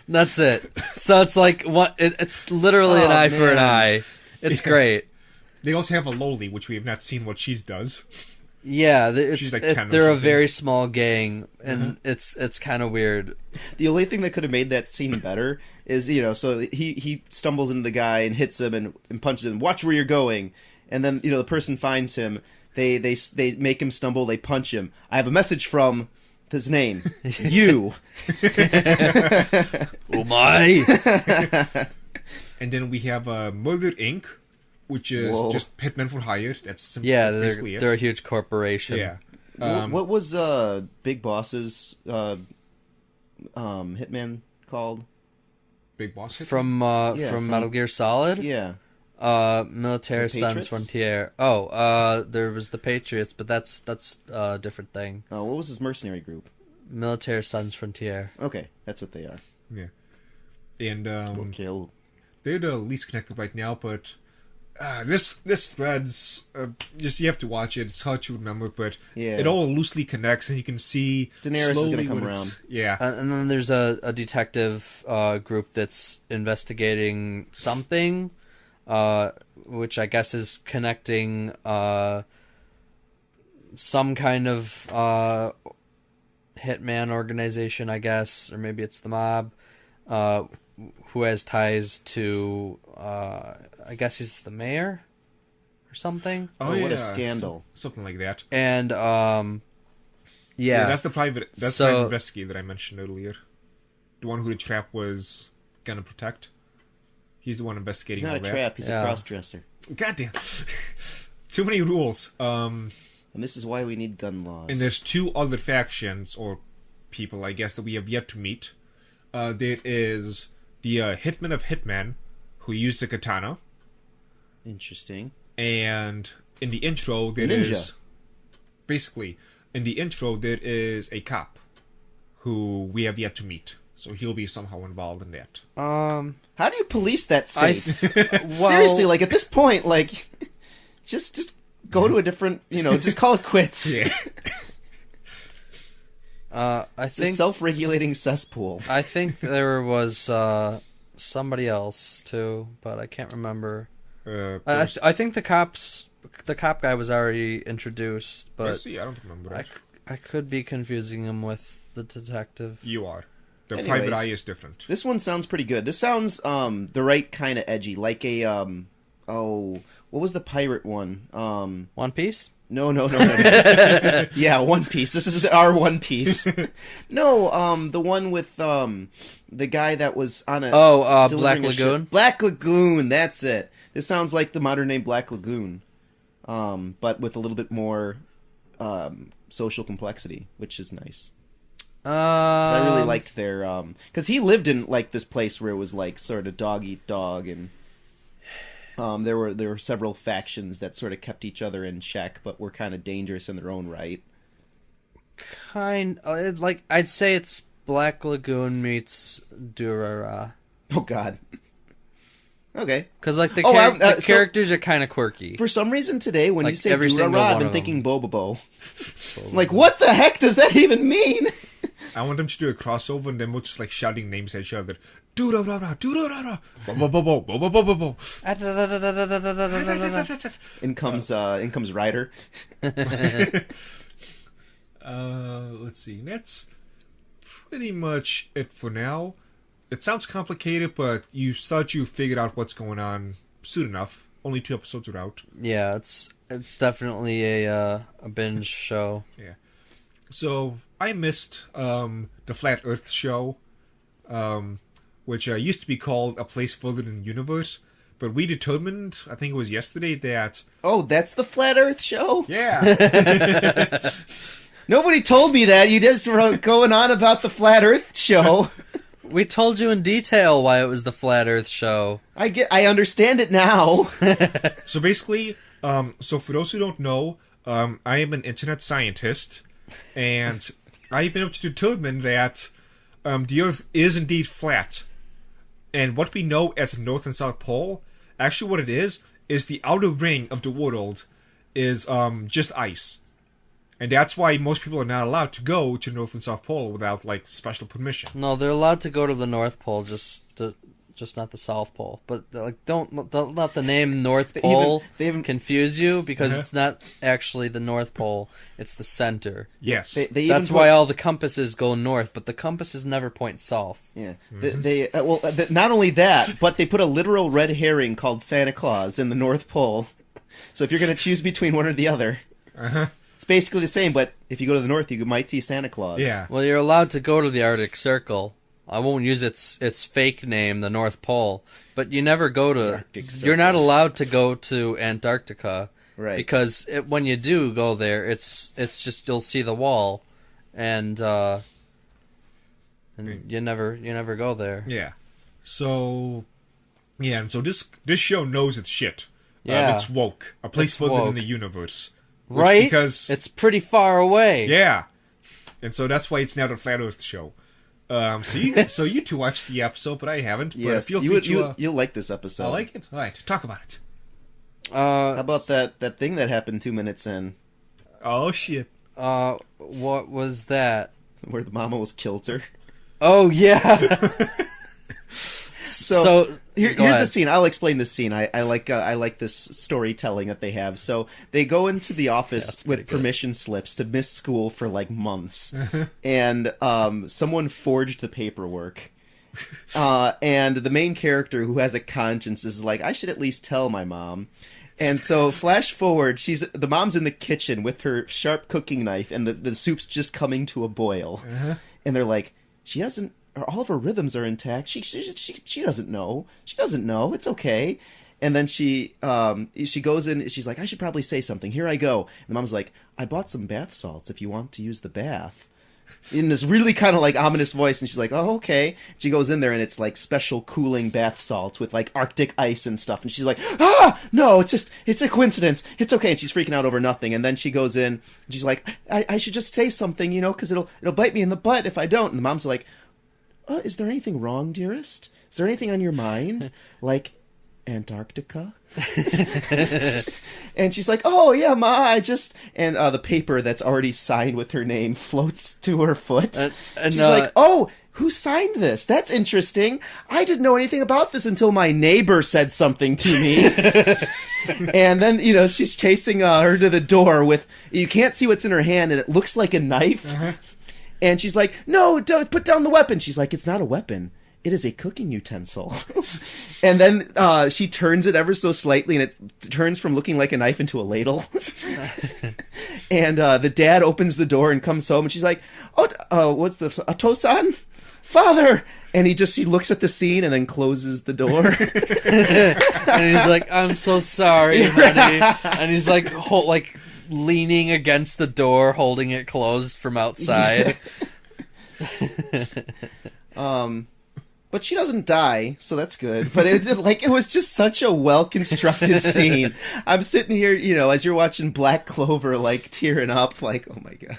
That's it. So it's like it's literally an eye for an eye. It's great.
They also have a Loli, which we have not seen what she does.
Yeah,
She's like 10 or
they're a
something.
very small gang, and it's kind of weird.
The only thing that could have made that scene better is, so he stumbles into the guy and hits him and punches him. Watch where you're going. And then, the person finds him. They make him stumble. They punch him. I have a message from his name. You.
Oh my!
And then we have Mother Inc., which is
Whoa.
just hitmen for hire. That's simply,
Yeah,
basically
they're a
it.
huge corporation.
Yeah.
What was Big Boss's hitman called?
Big Boss Hitman?
From
from-
Metal Gear Solid.
Yeah.
Militaire
The
Sans
Patriots?
Frontier. There was the Patriots, but that's a different thing.
What was his mercenary group?
Militaire Sans Frontier.
Okay, that's what they are.
Yeah. And
Kill.
they're the least connected right now, but this thread's just, you have to watch it. It's hard to remember, but
Yeah.
it all loosely connects, and you can see
Daenerys is
slowly
gonna come
when it's-
around.
Yeah.
And then there's a detective group that's investigating something, which I guess is connecting some kind of hitman organization, I guess, or maybe it's the mob, who has ties to, I guess he's the mayor or something.
Oh, what a scandal.
Something like that.
And,
Yeah, that's the private
So-
investigator that I mentioned earlier. The one who the trap was gonna protect. He's the one investigating
He's not
all
a
that.
trap. He's
Yeah.
a cross-dresser.
Goddamn. Too many rules.
And this is why we need gun laws.
And there's two other factions, or people, I guess, that we have yet to meet. There is the Hitman of Hitman, who used the katana.
Interesting.
And in the intro, there
Ninja.
is... Basically, in the intro, there is a cop who we have yet to meet. So he'll be somehow involved in that.
How do you police that state?
well,
Seriously, like, at this point, like, just go to a different, just call it quits.
Yeah.
I
It's a
think
self-regulating cesspool.
I think there was somebody else too, but I can't remember. I think the cops the cop guy was already introduced,
I
but
see. I don't remember that.
I could be confusing him with the detective.
You are. The
Anyways,
private eye is different.
This one sounds pretty good. This sounds the right kind of edgy, like a what was the pirate one?
One Piece?
No. Yeah, One Piece. This is our One Piece. No, the one with the guy that was on a
Black
delivering a
Lagoon.
ship. Black Lagoon. That's it. This sounds like the modern name Black Lagoon, but with a little bit more social complexity, which is nice. 'Cause I really liked their because he lived in like this place where it was like sort of dog eat dog, and there were several factions that sort of kept each other in check, but were kind of dangerous in their own right.
I'd say it's Black Lagoon meets Durara.
Oh God. Okay.
Because like the
so-
characters are kind of quirky.
For some reason today, when
Like,
you say
every single
Durara, I've
one
been
of
thinking
them.
Bobobo. Like, what the heck does that even mean?
I want them to do a crossover and then we're just like shouting names at each other. Do-da-da-da, do-da-da-da, bo-bo-bo-bo, bo-bo-bo-bo-bo.
In comes Ryder.
Let's see. That's pretty much it for now. It sounds complicated, but you thought you figured out what's going on soon enough. Only 2 episodes are out.
Yeah, it's definitely a binge show.
Yeah. So I missed the Flat Earth show, which used to be called A Place Further in the Universe, but we determined, I think it was yesterday, that
Oh, that's the Flat Earth show?
yeah.
Nobody told me that. You just were going on about the Flat Earth show.
We told you in detail why it was the Flat Earth show.
I understand it now.
So basically, so for those who don't know, I am an internet scientist, and I've been able to determine that the Earth is indeed flat. And what we know as the North and South Pole, actually what it is the outer ring of the world is just ice. And that's why most people are not allowed to go to North and South Pole without like special permission.
No, they're allowed to go to the North Pole, just not the South Pole. But like, don't let the name North Pole
they even
confuse you, because it's not actually the North Pole; it's the center.
Yes.
They even
That's
put-
why all the compasses go north, but the compasses never point south.
Yeah. Not only that, but they put a literal red herring called Santa Claus in the North Pole. So if you're going to choose between one or the other, it's basically the same, but if you go to the north, you might see Santa Claus.
Yeah.
Well, you're allowed to go to the Arctic Circle. I won't use its fake name, the North Pole, but you never go to.
Arctic Circle.
You're not allowed to go to Antarctica,
Right.
Because when you do go there, it's just you'll see the wall, and you never go there.
Yeah. So yeah, and so this show knows its shit.
Yeah.
It's woke. A place
It's
further
woke.
in the universe. Which,
Right?
Because
It's pretty far away.
yeah. And so that's why it's now the Flat Earth show. So you two watched the episode, but I haven't. But
Yes,
feel
you
free
would,
to,
you'll like this episode.
I like it. All right, talk about it.
How about that thing that happened 2 minutes in,
Oh shit!
What was that?
where the mama was kilter?
Oh yeah.
So,
go
here's
ahead.
the scene. I'll explain this scene. I like this storytelling that they have. So they go into the office with permission slips to miss school for like months, and someone forged the paperwork. And the main character, who has a conscience, is like, I should at least tell my mom. And so, flash forward, the mom's in the kitchen with her sharp cooking knife, and the soup's just coming to a boil. And they're like, all of her rhythms are intact. She doesn't know. She doesn't know. It's okay. And then she goes in. She's like, I should probably say something. Here I go. And the mom's like, I bought some bath salts if you want to use the bath. In this really kind of like ominous voice, and she's like, oh, okay. She goes in there, and it's like special cooling bath salts with like Arctic ice and stuff, and she's like, no, it's a coincidence, it's okay. And she's freaking out over nothing. And then she goes in, and she's like, I should just say something, because it'll bite me in the butt if I don't. And the mom's like, is there anything wrong, dearest? Is there anything on your mind? Like Antarctica? And she's like, oh yeah, Ma, and the paper that's already signed with her name floats to her foot.
And
she's like, oh, who signed this? That's interesting. I didn't know anything about this until my neighbor said something to me. And then, she's chasing her to the door with, you can't see what's in her hand, and it looks like a knife. Uh-huh. And she's like, no, don't put down the weapon. She's like, it's not a weapon. It is a cooking utensil. And then she turns it ever so slightly, and it turns from looking like a knife into a ladle. And the dad opens the door and comes home, and she's like, what's this? A Tosan? Father! And he looks at the scene and then closes the door.
And he's like, I'm so sorry, honey. And he's like, leaning against the door, holding it closed from outside.
But she doesn't die, so that's good. But it was just such a well-constructed scene. I'm sitting here, as you're watching Black Clover, tearing up, oh my god.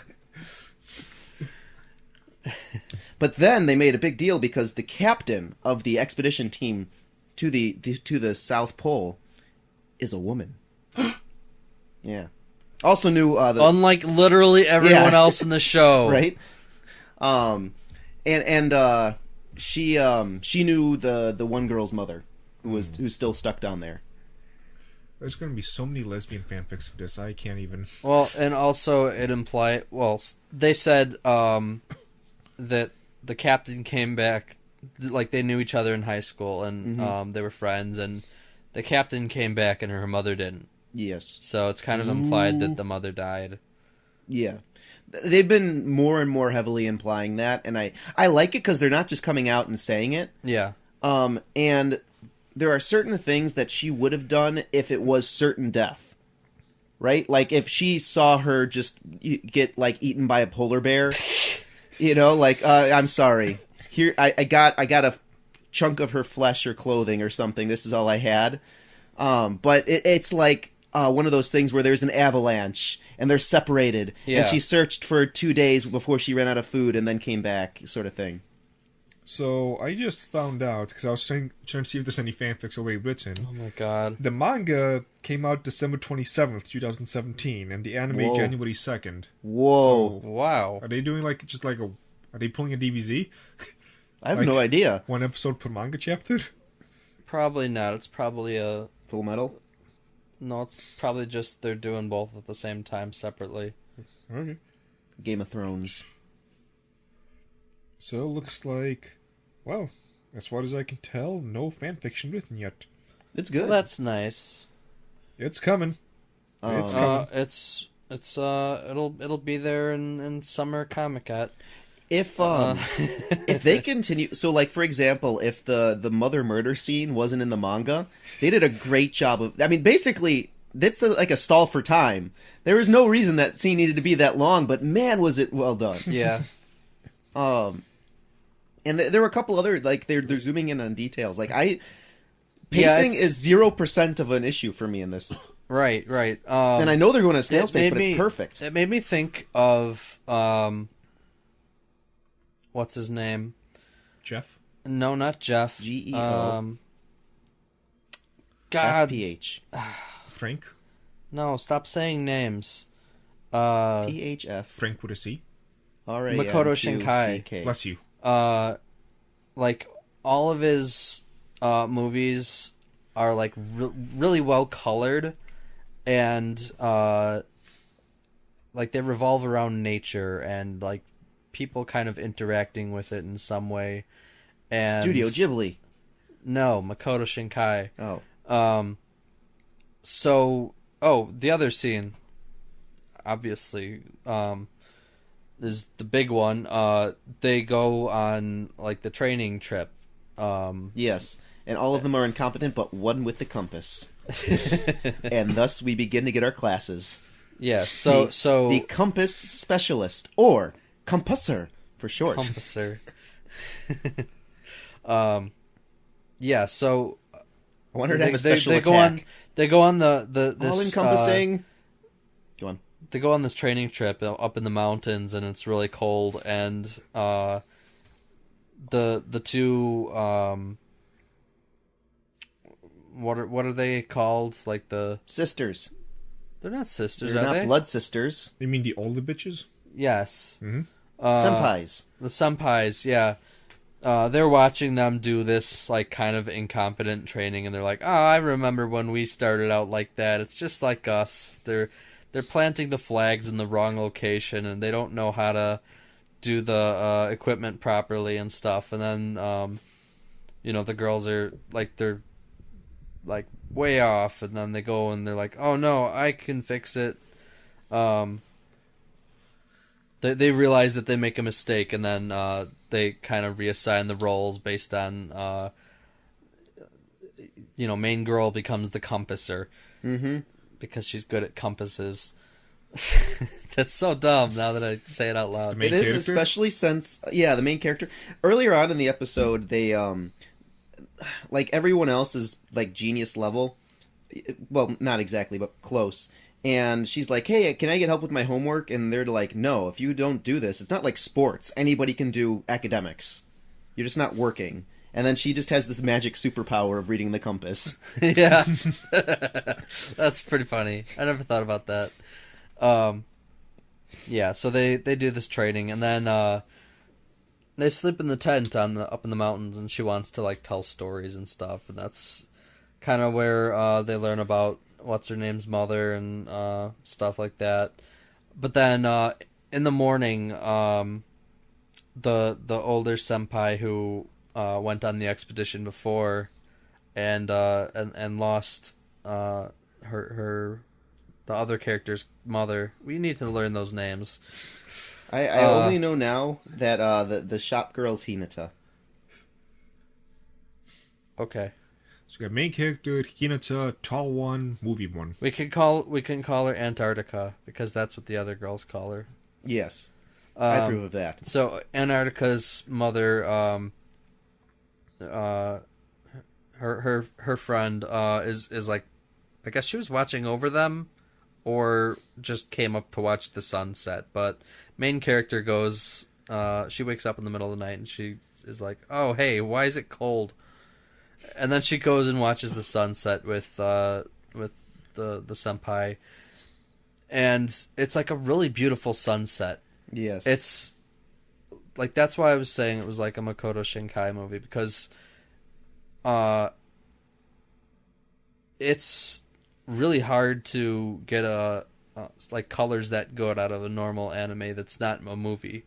But then they made a big deal because the captain of the expedition team to the South Pole is a woman. Yeah. Also knew
unlike literally everyone else in the show,
right? She knew the one girl's mother who's still stuck down there.
There's going to be so many lesbian fanfics for this. I can't even.
Well, and also it implied. Well, they said that the captain came back, they knew each other in high school, and they were friends, and the captain came back and her mother didn't.
Yes.
So it's kind of implied that the mother died.
Yeah. They've been more and more heavily implying that, and I like it because they're not just coming out and saying it.
Yeah.
And there are certain things that she would have done if it was certain death. Right? Like if she saw her just get eaten by a polar bear, I'm sorry. Here I got a chunk of her flesh or clothing or something. This is all I had. But it's one of those things where there's an avalanche and they're separated, and she searched for 2 days before she ran out of food and then came back, sort of thing.
So I just found out, because I was trying to see if there's any fanfics already written.
Oh my god.
The manga came out December 27th, 2017, and the anime January 2nd.
Whoa.
So,
wow.
Are they doing are they pulling a DBZ?
I have no idea.
One episode per manga chapter?
Probably not. It's probably a...
Full Metal?
No, it's probably just they're doing both at the same time separately.
Okay.
Game of Thrones.
So it looks like, well, as far as I can tell, no fanfiction written yet.
It's good.
Well, that's nice.
It's coming.
It's it'll be there in summer Comic-Con.
If they continue, so for example, if the mother murder scene wasn't in the manga, they did a great job of. I mean, basically, that's a stall for time. There was no reason that scene needed to be that long, but man, was it well done.
Yeah.
And there were a couple other they're zooming in on details. Pacing is 0% of an issue for me in this.
Right.
And I know they're going at snail's pace, but it's perfect.
It made me think of what's his name?
Jeff?
No, not Jeff.
GEO.
God.
FPH.
Frank?
No, stop saying names.
PHF.
Frank with a C?
Makoto Shinkai.
Bless you.
All of his movies are really well colored, and they revolve around nature and people kind of interacting with it in some way. And
Studio Ghibli.
No, Makoto Shinkai.
Oh.
The other scene, obviously, is the big one. They go on the training trip.
Yes, and all of them are incompetent, but one with the compass. And thus we begin to get our classes.
Yeah. So
the compass specialist, or compusser for short.
Compusser. Yeah. So
I want her to have a special attack.
They go on this
all encompassing. Go on.
They go on this training trip up in the mountains, and it's really cold. And the two what are they called? The
sisters.
They're not sisters.
They're
are
not
they?
Blood sisters.
You mean the older bitches?
Yes.
Mm-hmm.
Senpais.
The senpais. Yeah. they're watching them do this like kind of incompetent training, and they're like, "Oh, I remember when we started out like that. It's just like us. They're planting the flags in the wrong location, and they don't know how to do the equipment properly and stuff." And then the girls are like, they're like way off, and then they go and they're like, "Oh no, I can fix it." They realize that they make a mistake, and then they kind of reassign the roles based on, main girl becomes the compasser.
Mm-hmm.
Because she's good at compasses. That's so dumb now that I say it out loud.
It is, especially since, the main character. Earlier on in the episode, they, like everyone else is like genius level. Well, not exactly, but close. And she's like, "Hey, can I get help with my homework?" And they're like, "No, if you don't do this, it's not like sports. Anybody can do academics. You're just not working." And then she just has this magic superpower of reading the compass.
Yeah. That's pretty funny. I never thought about that. So they do this training, and then they sleep in the tent up in the mountains, and she wants to like tell stories and stuff, and that's kind of where they learn about what's her name's mother and stuff like that. But then in the morning, the older senpai who went on the expedition before and lost the other character's mother. We need to learn those names.
I only know now that the shop girl's Hinata.
Okay.
So we got main character, Hinata, tall one, movie one.
We can call her Antarctica, because that's what the other girls call her.
Yes. I approve of that.
So Antarctica's mother, her friend is like, I guess she was watching over them, or just came up to watch the sunset. But main character goes, she wakes up in the middle of the night and she is like, "Oh hey, why is it cold?" And then she goes and watches the sunset with the senpai, and it's like a really beautiful sunset.
Yes,
it's like, that's why I was saying it was like a Makoto Shinkai movie, because it's really hard to get like colors that good out of a normal anime that's not a movie,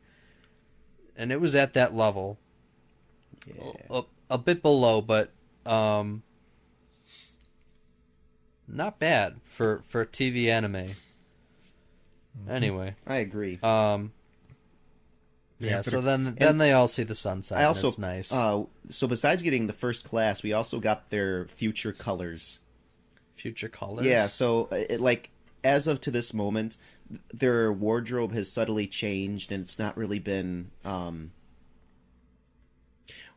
and it was at that level.
Yeah.
A bit below, but not bad for a TV anime.
Mm-hmm.
Anyway,
I agree.
So then they all see the sunset.
I also,
and it's nice.
So besides getting the first class, we also got their future colors.
Future colors?
Yeah. So as of to this moment, their wardrobe has subtly changed, and it's not really been.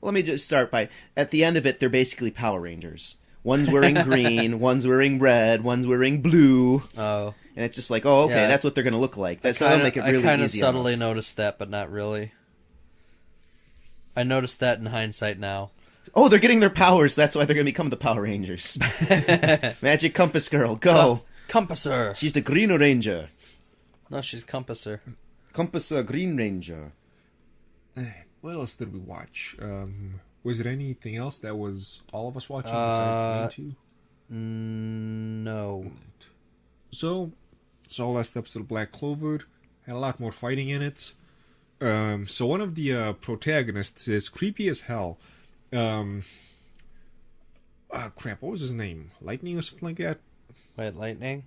Let me just start by, at the end of it, they're basically Power Rangers. One's wearing green, one's wearing red, one's wearing blue.
Oh.
And it's just like, oh, okay, that's what they're going to look like. That'll make it really easy.
I kind of subtly noticed that, but not really. I noticed that in hindsight now.
Oh, they're getting their powers. That's why they're going to become the Power Rangers. Magic Compass Girl, go.
Compasser.
She's the Green Ranger.
No, she's Compasser.
Compasser, Green Ranger.
What else did we watch? Was it anything else that was all of us watching besides the main two?
No.
So last episode of Black Clover had a lot more fighting in it. So one of the protagonists is creepy as hell. Crap, what was his name? Lightning or something like that?
Wait, Lightning?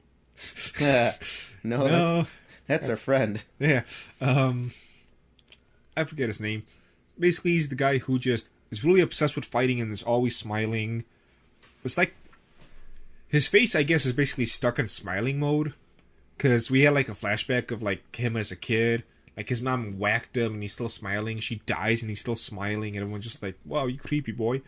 No, that's our friend.
Yeah. I forget his name. Basically, he's the guy who just is really obsessed with fighting and is always smiling. It's like his face, I guess, is basically stuck in smiling mode. Because we had like a flashback of like him as a kid. Like his mom whacked him and he's still smiling. She dies and he's still smiling. And everyone's just like, "Wow, you creepy boy."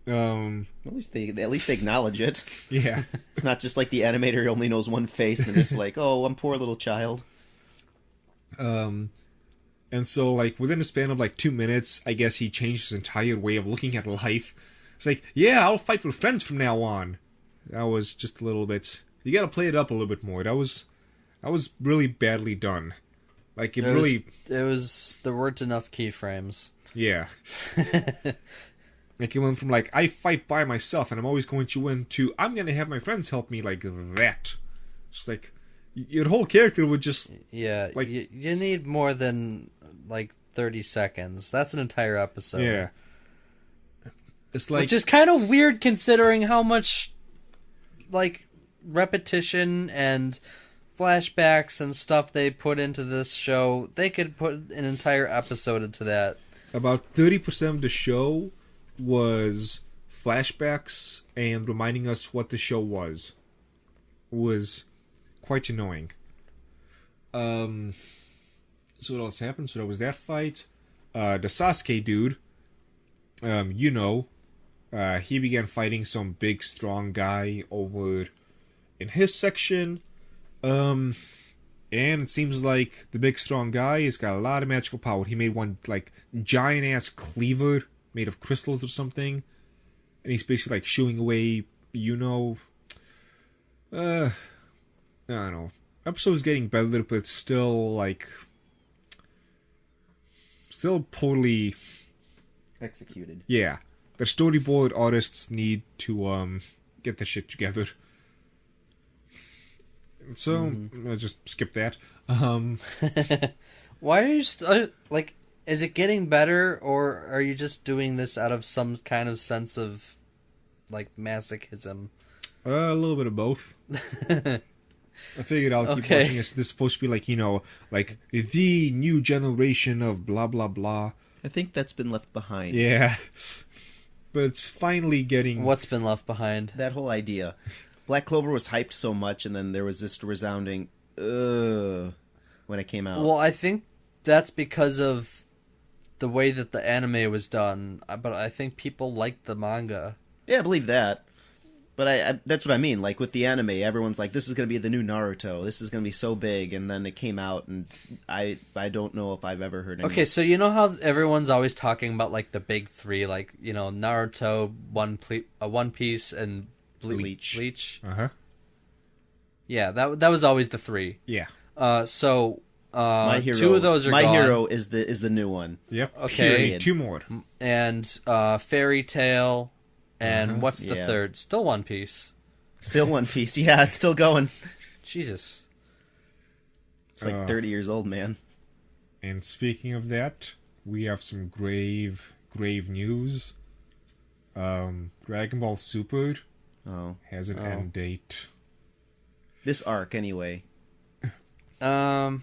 At least they acknowledge it.
Yeah.
It's not just like the animator who only knows one face and they're just like, "Oh, I'm poor little child."
And so, like, within a span of, like, 2 minutes, I guess he changed his entire way of looking at life. It's like, yeah, I'll fight with friends from now on. That was just a little bit... You gotta play it up a little bit more. That was really badly done. Like, it really...
There weren't enough keyframes.
Yeah. Like, it went from, like, I fight by myself and I'm always going to win, to I'm going to have my friends help me, like that. Just like, your whole character would just...
Yeah,
like,
you need more than, like, 30 seconds. That's an entire episode.
Yeah. It's like...
Which is kind of weird considering how much, like, repetition and flashbacks and stuff they put into this show. They could put an entire episode into that.
About 30% of the show was flashbacks and reminding us what the show was. It was quite annoying. So what else happened? So there was that fight. The Sasuke dude, he began fighting some big strong guy over in his section. And it seems like the big strong guy has got a lot of magical power. He made one, like, giant-ass cleaver made of crystals or something. And he's basically, like, shooing away, I don't know. Episode's getting better, but it's still, like... Still poorly...
Executed.
Yeah. The storyboard artists need to, get the shit together. So, I'll just skip that.
Why are you like? Is it getting better, or are you just doing this out of some kind of sense of, like, masochism?
A little bit of both. I figured I'll keep watching this. This is supposed to be like, like the new generation of blah blah blah.
I think that's been left behind.
Yeah, but it's finally getting.
What's been left behind?
That whole idea. Black Clover was hyped so much, and then there was this resounding when it came out.
Well, I think that's because of the way that the anime was done, but I think people liked the manga.
Yeah, I believe that. But I that's what I mean. Like, with the anime, everyone's like, this is going to be the new Naruto. This is going to be so big, and then it came out, and I don't know if I've ever heard any.
Okay, so you know how everyone's always talking about, like, the big three, like, Naruto, One Piece, and Bleach.
Uh-huh.
Yeah, that was always the three.
Yeah.
My hero,
two of those are
My
gone.
Hero is the new one.
Yep.
Okay.
Period. 2 more.
And Fairy Tail, and what's the
Yeah.
third? Still One Piece.
Still One Piece. Yeah, it's still going.
Jesus.
It's like 30 years old, man.
And speaking of that, we have some grave news. Dragon Ball Super has an end date.
This arc, anyway.
I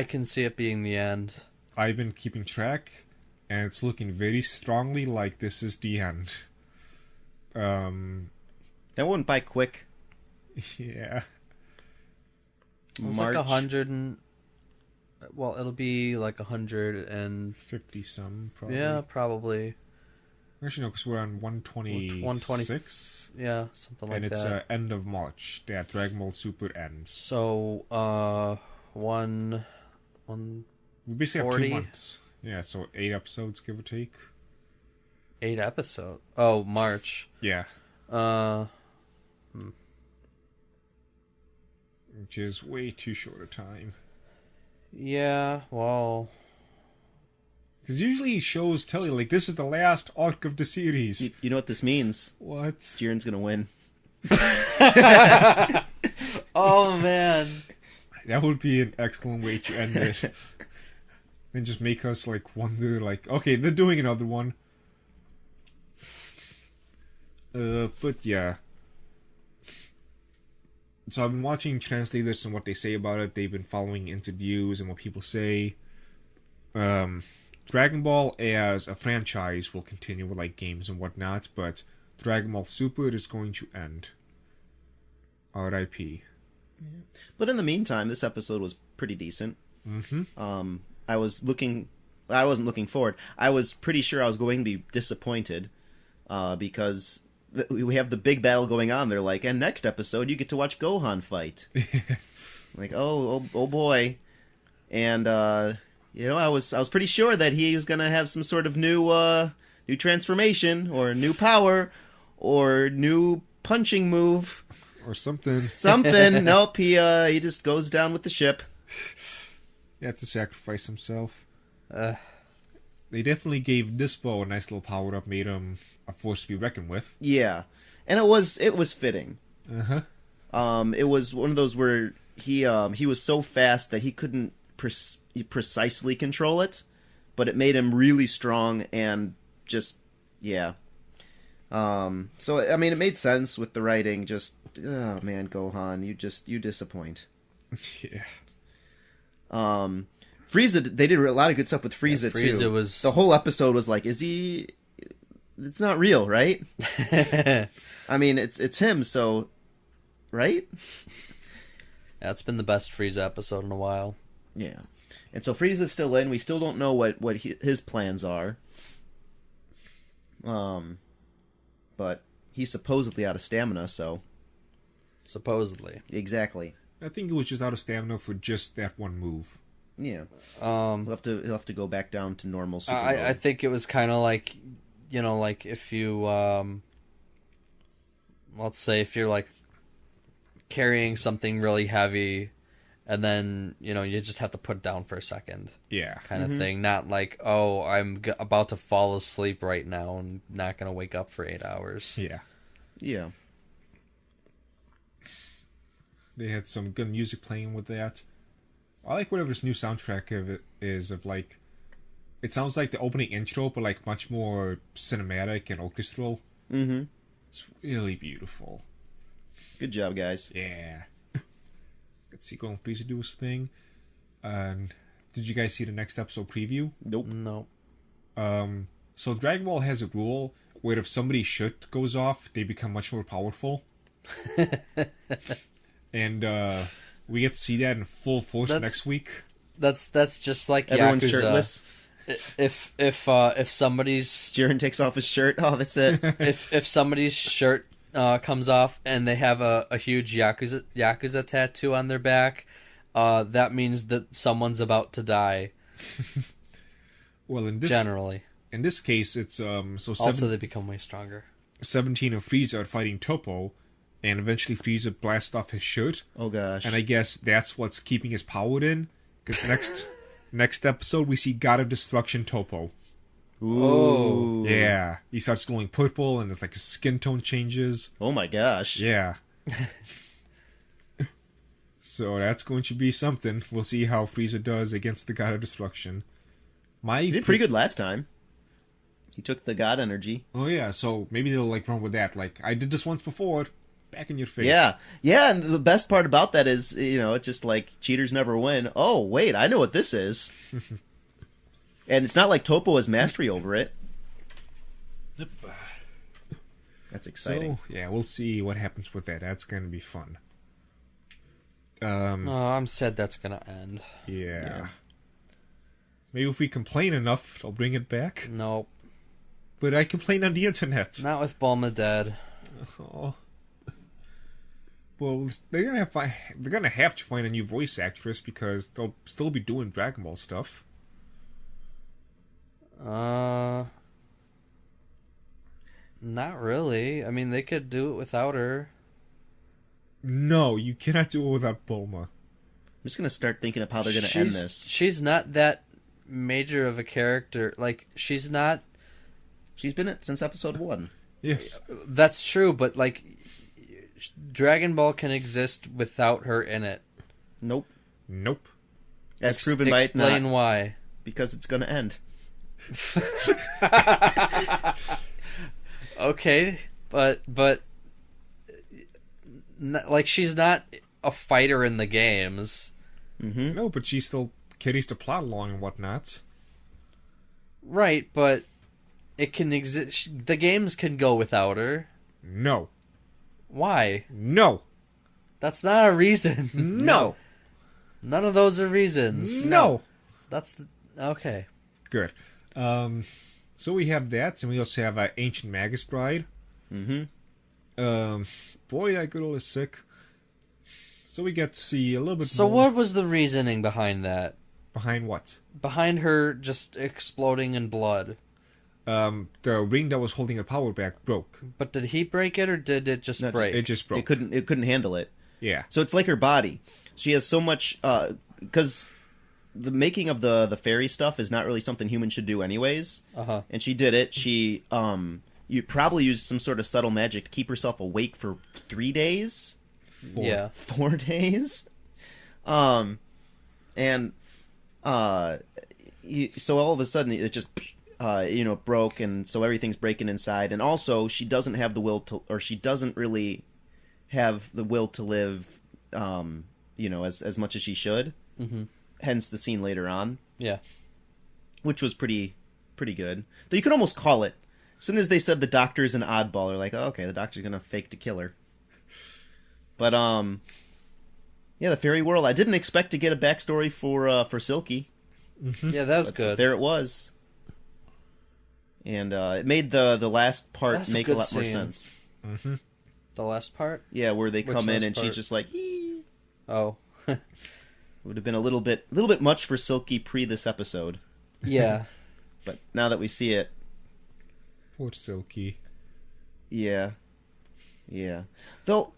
can see it being the end.
I've been keeping track, and it's looking very strongly like this is the end.
That went by quick.
Yeah.
It was like 100 and... Well, it'll be like 150
some, probably.
Yeah, probably.
Actually, no, because we're on 126.
Yeah, something like that.
And it's end of March that Dragon Ball Super ends.
So, we
basically have
40?
2 months. Yeah, so 8 episodes, give or take.
8 episodes. Oh, March.
Yeah. Which is way too short a time.
Yeah, well...
Because usually shows tell you, like, this is the last arc of the series.
You know what this means?
What?
Jiren's gonna win.
Oh, man.
That would be an excellent way to end it. And just make us, like, wonder, like, okay, they're doing another one. But yeah. So I've been watching translators and what they say about it. They've been following interviews and what people say. Dragon Ball as a franchise will continue with, like, games and whatnot, but Dragon Ball Super is going to end. R.I.P.
Yeah. But in the meantime, this episode was pretty decent.
Mm-hmm.
I wasn't looking forward. I was pretty sure I was going to be disappointed because we have the big battle going on. They're like, and next episode you get to watch Gohan fight. Like, oh boy. And I was pretty sure that he was gonna have some sort of new transformation or new power or new punching move
or something.
Nope, he just goes down with the ship.
He had to sacrifice himself.
Uh,
They definitely gave this bow a nice little power up, made him a force to be reckoned with.
Yeah, and it was fitting.
Uh-huh.
It was one of those where he was so fast that he couldn't precisely control it, but it made him really strong and just yeah. So I mean, it made sense with the writing. Just oh man, Gohan, you disappoint.
Yeah.
Frieza, they did a lot of good stuff with Frieza,
Frieza
too.
was...
The whole episode was like, is he... It's not real, right? I mean, it's him, so... Right?
Yeah, it's been the best Frieza episode in a while.
Yeah. And so Frieza's still in. We still don't know what his plans are. But he's supposedly out of stamina, so...
Supposedly.
Exactly.
I think he was just out of stamina for just that one move.
Yeah.
He'll
He'll have to go back down to normal super
I think it was kind of like, you know, like if you, let's say if you're like carrying something really heavy and then, you know, you just have to put it down for a second.
Yeah.
Kind of thing. Not like, oh, I'm about to fall asleep right now and not going to wake up for 8 hours.
Yeah.
Yeah.
They had some good music playing with that. I like whatever this new soundtrack of it is of like, it sounds like the opening intro, but like much more cinematic and orchestral.
Mm-hmm.
It's really beautiful.
Good job, guys.
Yeah. Let's see, going Frieza do his thing. Did you guys see the next episode preview?
Nope.
No.
So Dragon Ball has a rule where if somebody's shit goes off, they become much more powerful. And we get to see that in full force next week.
That's just like
Everyone's
Yakuza.
shirtless.
If somebody's
Jiren takes off his shirt. Oh, that's it.
if somebody's shirt comes off and they have a huge Yakuza tattoo on their back, that means that someone's about to die.
Well, in this case, it's
also they become way stronger.
17 of Frieza are fighting Toppo, and eventually Frieza blasts off his shirt.
Oh gosh.
And I guess that's what's keeping his power in, because next episode we see God of Destruction Toppo.
Ooh.
Yeah, he starts glowing purple, and it's like his skin tone changes.
Oh my gosh.
Yeah. So that's going to be something. We'll see how Frieza does against the God of Destruction.
He did pretty good last time. He took the God energy.
Oh yeah, so maybe they'll like run with that. Like, I did this once before. Back in your face.
Yeah. Yeah, and the best part about that is, you know, it's just like cheaters never win. Oh, wait, I know what this is. And it's not like Toppo has mastery over it. That's exciting.
So, yeah, we'll see what happens with that. That's going to be fun.
I'm sad that's gonna end.
Yeah. Maybe if we complain enough, they'll bring it back.
Nope.
But I complain on the internet.
Not with Bulma dead.
Oh. Well, they're gonna have to find a new voice actress because they'll still be doing Dragon Ball stuff.
Not really. I mean, they could do it without her.
No, you cannot do it without Bulma.
I'm just going to start thinking of how they're going to end this.
She's not that major of a character. Like, she's not...
She's been it since episode 1.
Yes.
That's true, but, like, Dragon Ball can exist without her in it.
Nope.
Nope.
As proven by it not.
Explain why.
Because it's going to end.
Okay, but like, she's not a fighter in the games.
Mm-hmm.
No, but she still carries the plot along and whatnot.
Right, but it can exist. The games can go without her.
No.
Why?
No.
That's not a reason.
No.
None of those are reasons.
No.
Okay.
Good. So we have that, and we also have Ancient Magus Bride.
Mm-hmm.
Boy, that girl is sick. So we get to see a little bit
So
more.
what was the reasoning behind that?
Behind what?
Behind her just exploding in blood.
The ring that was holding her power back broke.
But did he break it, or did it just break?
It just broke.
It couldn't handle it.
Yeah.
So it's like her body. She has so much... Because the making of the fairy stuff is not really something humans should do anyways. And she did it. She you probably used some sort of subtle magic to keep herself awake for 3 days. 4 days. So all of a sudden it just broke, and so everything's breaking inside. And also she doesn't have the will to, or she doesn't really have the will to live, as much as she should. Hence the scene later on. Yeah. Which was pretty good. Though you could almost call it. As soon as they said the doctor's an oddball, they're like, oh, okay, the doctor's gonna fake to kill her. But the fairy world. I didn't expect to get a backstory for Silky.
Yeah, that was good.
There it was. And it made the last part make a lot more sense.
The last part?
Yeah, where they come in and she's just like, ee.
Oh.
It would have been a little bit much for Silky pre this episode.
Yeah.
But now that we see it.
Poor Silky.
Yeah. Though,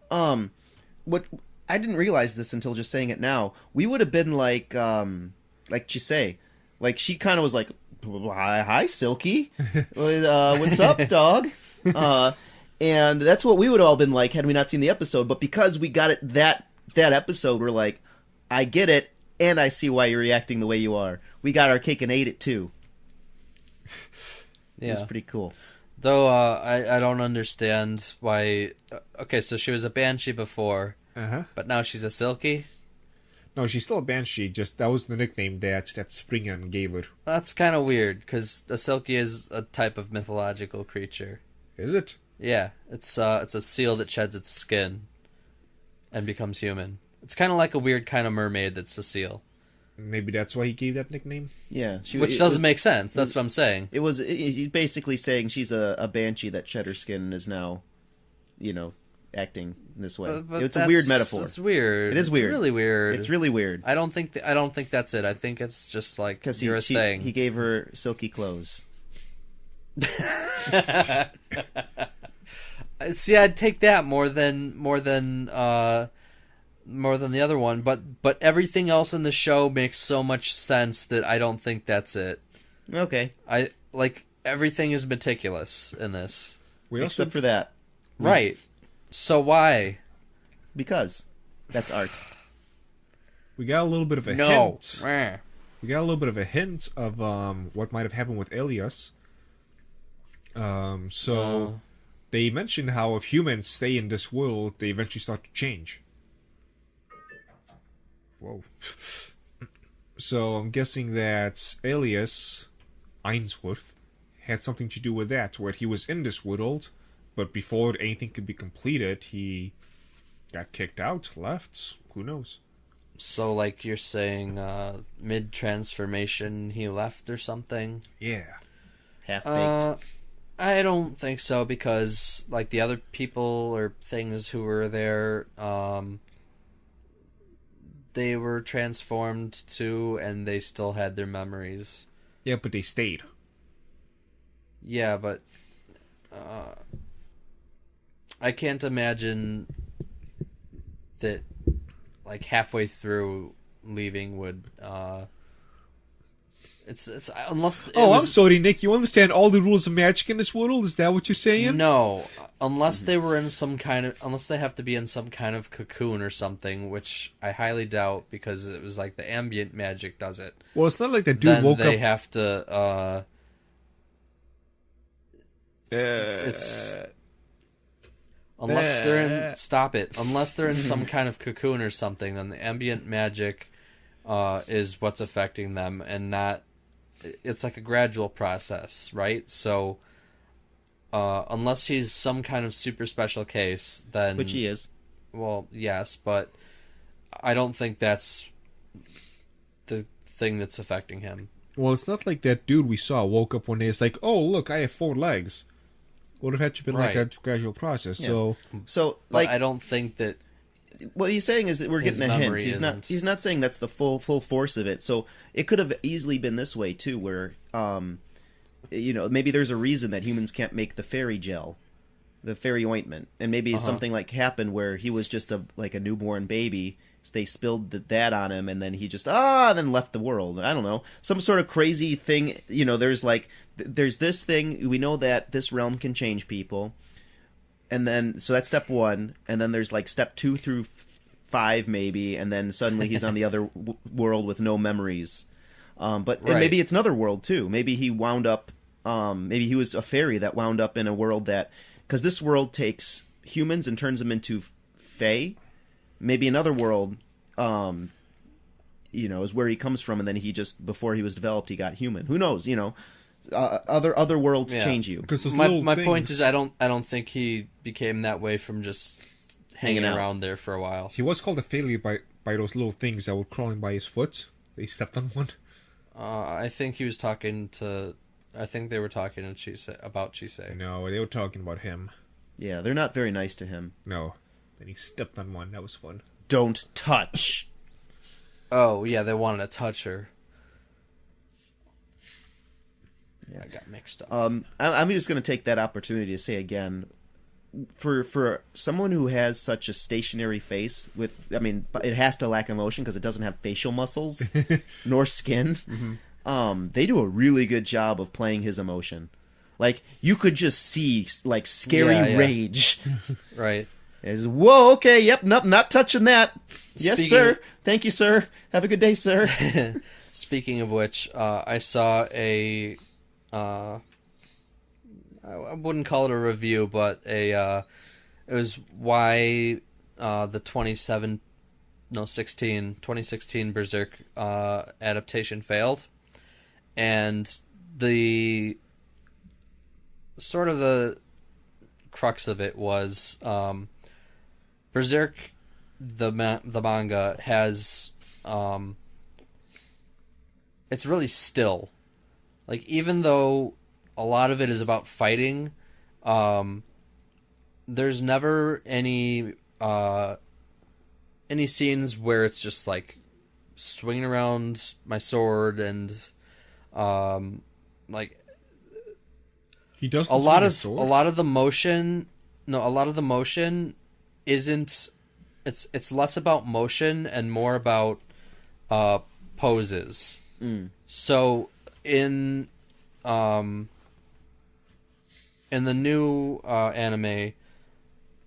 what I didn't realize this until just saying it now. We would have been like Chisei. Like, she kind of was like, hi, Silky. What's up, dog? And that's what we would have all been like had we not seen the episode. But because we got it that episode, we're like, I get it, and I see why you're reacting the way you are. We got our cake and ate it, too. Yeah. It was pretty cool.
Though, I don't understand why... Okay, so she was a Banshee before, but now she's a Silky?
No, she's still a Banshee, just that was the nickname that Springen gave her.
That's kind of weird, because a Silky is a type of mythological creature.
Is it?
Yeah, it's a seal that sheds its skin and becomes human. It's kind of like a weird kind of mermaid that's a seal.
Maybe that's why he gave that nickname?
Yeah.
Which doesn't make sense. That's what I'm saying.
He's basically saying she's a banshee that shed her skin and is now, acting this way. But it's a weird metaphor.
It's weird.
It is weird.
It's really weird.
It's really weird.
I don't think that's it. I think it's just like you're a thing.
He gave her silky clothes.
See, I'd take that more than the other one, but everything else in the show makes so much sense that I don't think that's it.
Okay.
I like everything is meticulous in this.
Except for that.
Right. So why?
Because that's art.
We got a little bit of a hint. We got a little bit of a hint of what might have happened with Elias. They mentioned how if humans stay in this world, they eventually start to change. Whoa. So I'm guessing that Elias Ainsworth had something to do with that, where he was in this world, but before anything could be completed, he got kicked out, left, who knows.
So, like, you're saying mid-transformation he left or something?
Yeah.
Half-baked.
I don't think so, because, like, the other people or things who were there, they were transformed too, and they still had their memories.
Yeah, but they stayed.
Yeah, but I can't imagine that, like, halfway through leaving would... It's unless.
I'm sorry, Nick. You understand all the rules of magic in this world? Is that what you're saying?
No, unless they were in unless they have to be in some kind of cocoon or something, which I highly doubt because it was like the ambient magic does it.
Well, it's not like that dude woke up.
They have to. It's unless they're in. Stop it. Unless they're in some kind of cocoon or something, then the ambient magic is what's affecting them, and not. It's like a gradual process, right? So, unless he's some kind of super special case, then...
Which he is.
Well, yes, but I don't think that's the thing that's affecting him.
Well, it's not like that dude we saw woke up one day, it's like, oh, look, I have 4 legs. Would have had to been like a gradual process,
yeah.
So,
like...
I don't think that...
What he's saying is that we're getting a hint. He's not saying that's the full force of it. So it could have easily been this way too, where maybe there's a reason that humans can't make the fairy gel, the fairy ointment, and maybe something like happened where he was just a newborn baby, they spilled that on him, and then he just then left the world. I don't know, some sort of crazy thing. There's there's this thing. We know that this realm can change people, and then so that's step 1, and then there's step 2 through 5 maybe, and then suddenly he's on the other world with no memories. But and maybe it's another world too. Maybe he wound up. Maybe he was a fairy that wound up in a world that, because this world takes humans and turns them into fae. Maybe another world, is where he comes from, and then he just, before he was developed, he got human. Who knows? Other worlds change you.
Because
my point is, I don't think he became that way from just hanging around there for a while.
He was called a failure by those little things that were crawling by his foot. They stepped on one.
I think he was talking to. I think they were talking to Chisei.
No, they were talking about him.
Yeah, they're not very nice to him.
No. Then he stepped on one. That was fun.
Don't touch.
Oh, yeah, they wanted to touch her. Yeah, I got mixed up.
I'm just going to take that opportunity to say again, for someone who has such a stationary face, it has to lack emotion because it doesn't have facial muscles nor skin. Mm-hmm. They do a really good job of playing his emotion. You could just see scary rage.
Right.
Whoa, okay, yep, nope, not touching that. Yes, sir. Thank you, sir. Have a good day, sir.
Speaking of which, I saw I wouldn't call it a review, but it was why the 2016 Berserk adaptation failed. And the sort of the crux of it was Berserk, the manga, has it's really still. Even though a lot of it is about fighting, there's never any scenes where it's just swinging around my sword and
he does
a lot of the motion. No, a lot of the motion isn't. It's less about motion and more about poses.
Mm.
So in the new anime,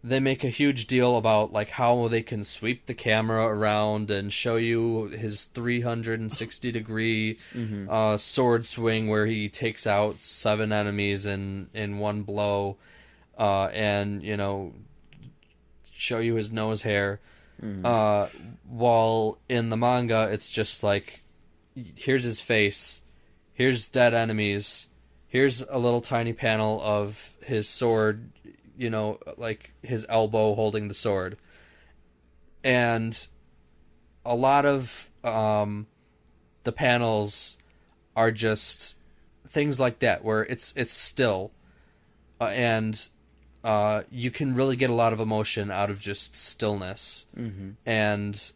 they make a huge deal about how they can sweep the camera around and show you his 360 degree sword swing where he takes out 7 enemies in one blow, and show you his nose hair. While in the manga, it's just here's his face, here's dead enemies, here's a little tiny panel of his sword, his elbow holding the sword. And a lot of the panels are just things like that, where it's still, and you can really get a lot of emotion out of just stillness.
Mm-hmm.
And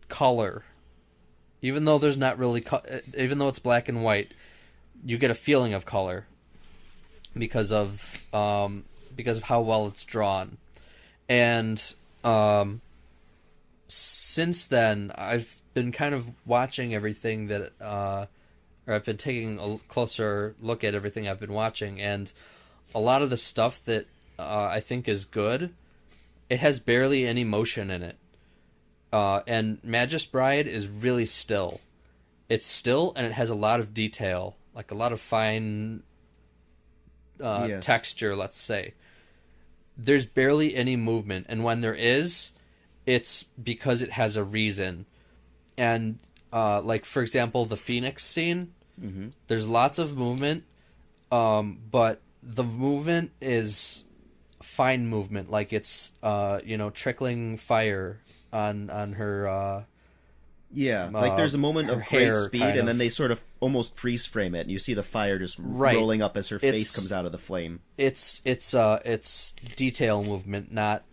color. Even though there's not really even though it's black and white, you get a feeling of color because of how well it's drawn. And since then, I've been kind of watching everything that or I've been taking a closer look at everything I've been watching, and a lot of the stuff that I think is good, it has barely any motion in it. And Magus Bride is really still. It's still, and it has a lot of detail, a lot of fine
Yes.
texture, let's say. There's barely any movement, and when there is, it's because it has a reason. And, for example, the Phoenix scene,
Mm-hmm.
there's lots of movement, but the movement is fine movement, it's, trickling fire on her,
Yeah, there's a moment
her
of great
hair,
speed,
kind
and
of.
then they sort of almost freeze frame it, and you see the fire just
Right.
rolling up as her face
It's-
comes out of the flame.
It's detail movement, not,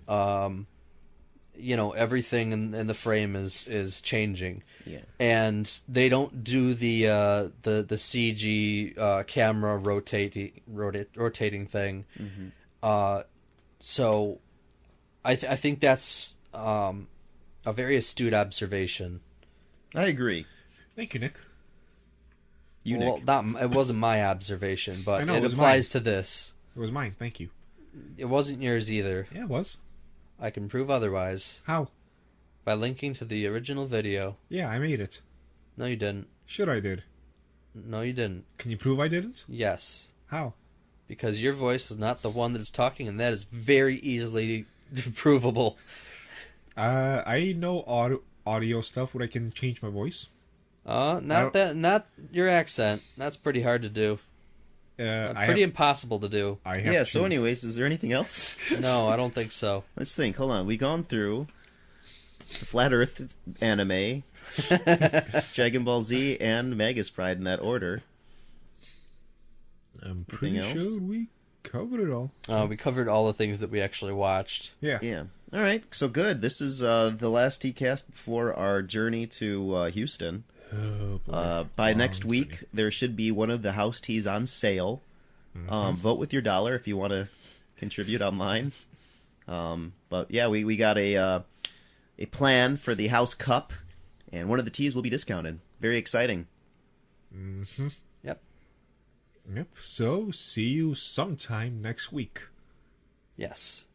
everything in the frame is changing.
Yeah.
And they don't do the CG camera rotating thing.
Mm-hmm.
So, I think that's a very astute observation.
I agree.
Thank you, Nick.
Nick.
It wasn't my observation, but
I know,
it
it was
applies to this.
It was mine. Thank you.
It wasn't yours either.
Yeah, it was.
I can prove otherwise
How?
by linking to the original video.
Yeah, I made it.
No, you didn't.
Sure, I did.
No, you didn't.
Can you prove I didn't?
Yes.
How?
Because your voice is not the one that is talking, and that is very easily provable.
I know audio stuff where I can change my voice.
Not your accent. That's pretty hard to do. Pretty impossible to do.
Yeah, so anyways, is there anything else?
No, I don't think so.
Let's think. Hold on. We've gone through the Flat Earth anime, Dragon Ball Z, and Magus Pride in that order.
I'm pretty sure we covered it all.
We covered all the things that we actually watched.
Yeah.
Yeah. All right. So good. This is the last Teacast before our journey to Houston.
Oh, boy.
By next week, there should be one of the house teas on sale. Vote with your dollar if you want to contribute online. But yeah, we got a plan for the house cup, and one of the teas will be discounted. Very exciting.
Mm-hmm.
Yep.
So, see you sometime next week.
Yes.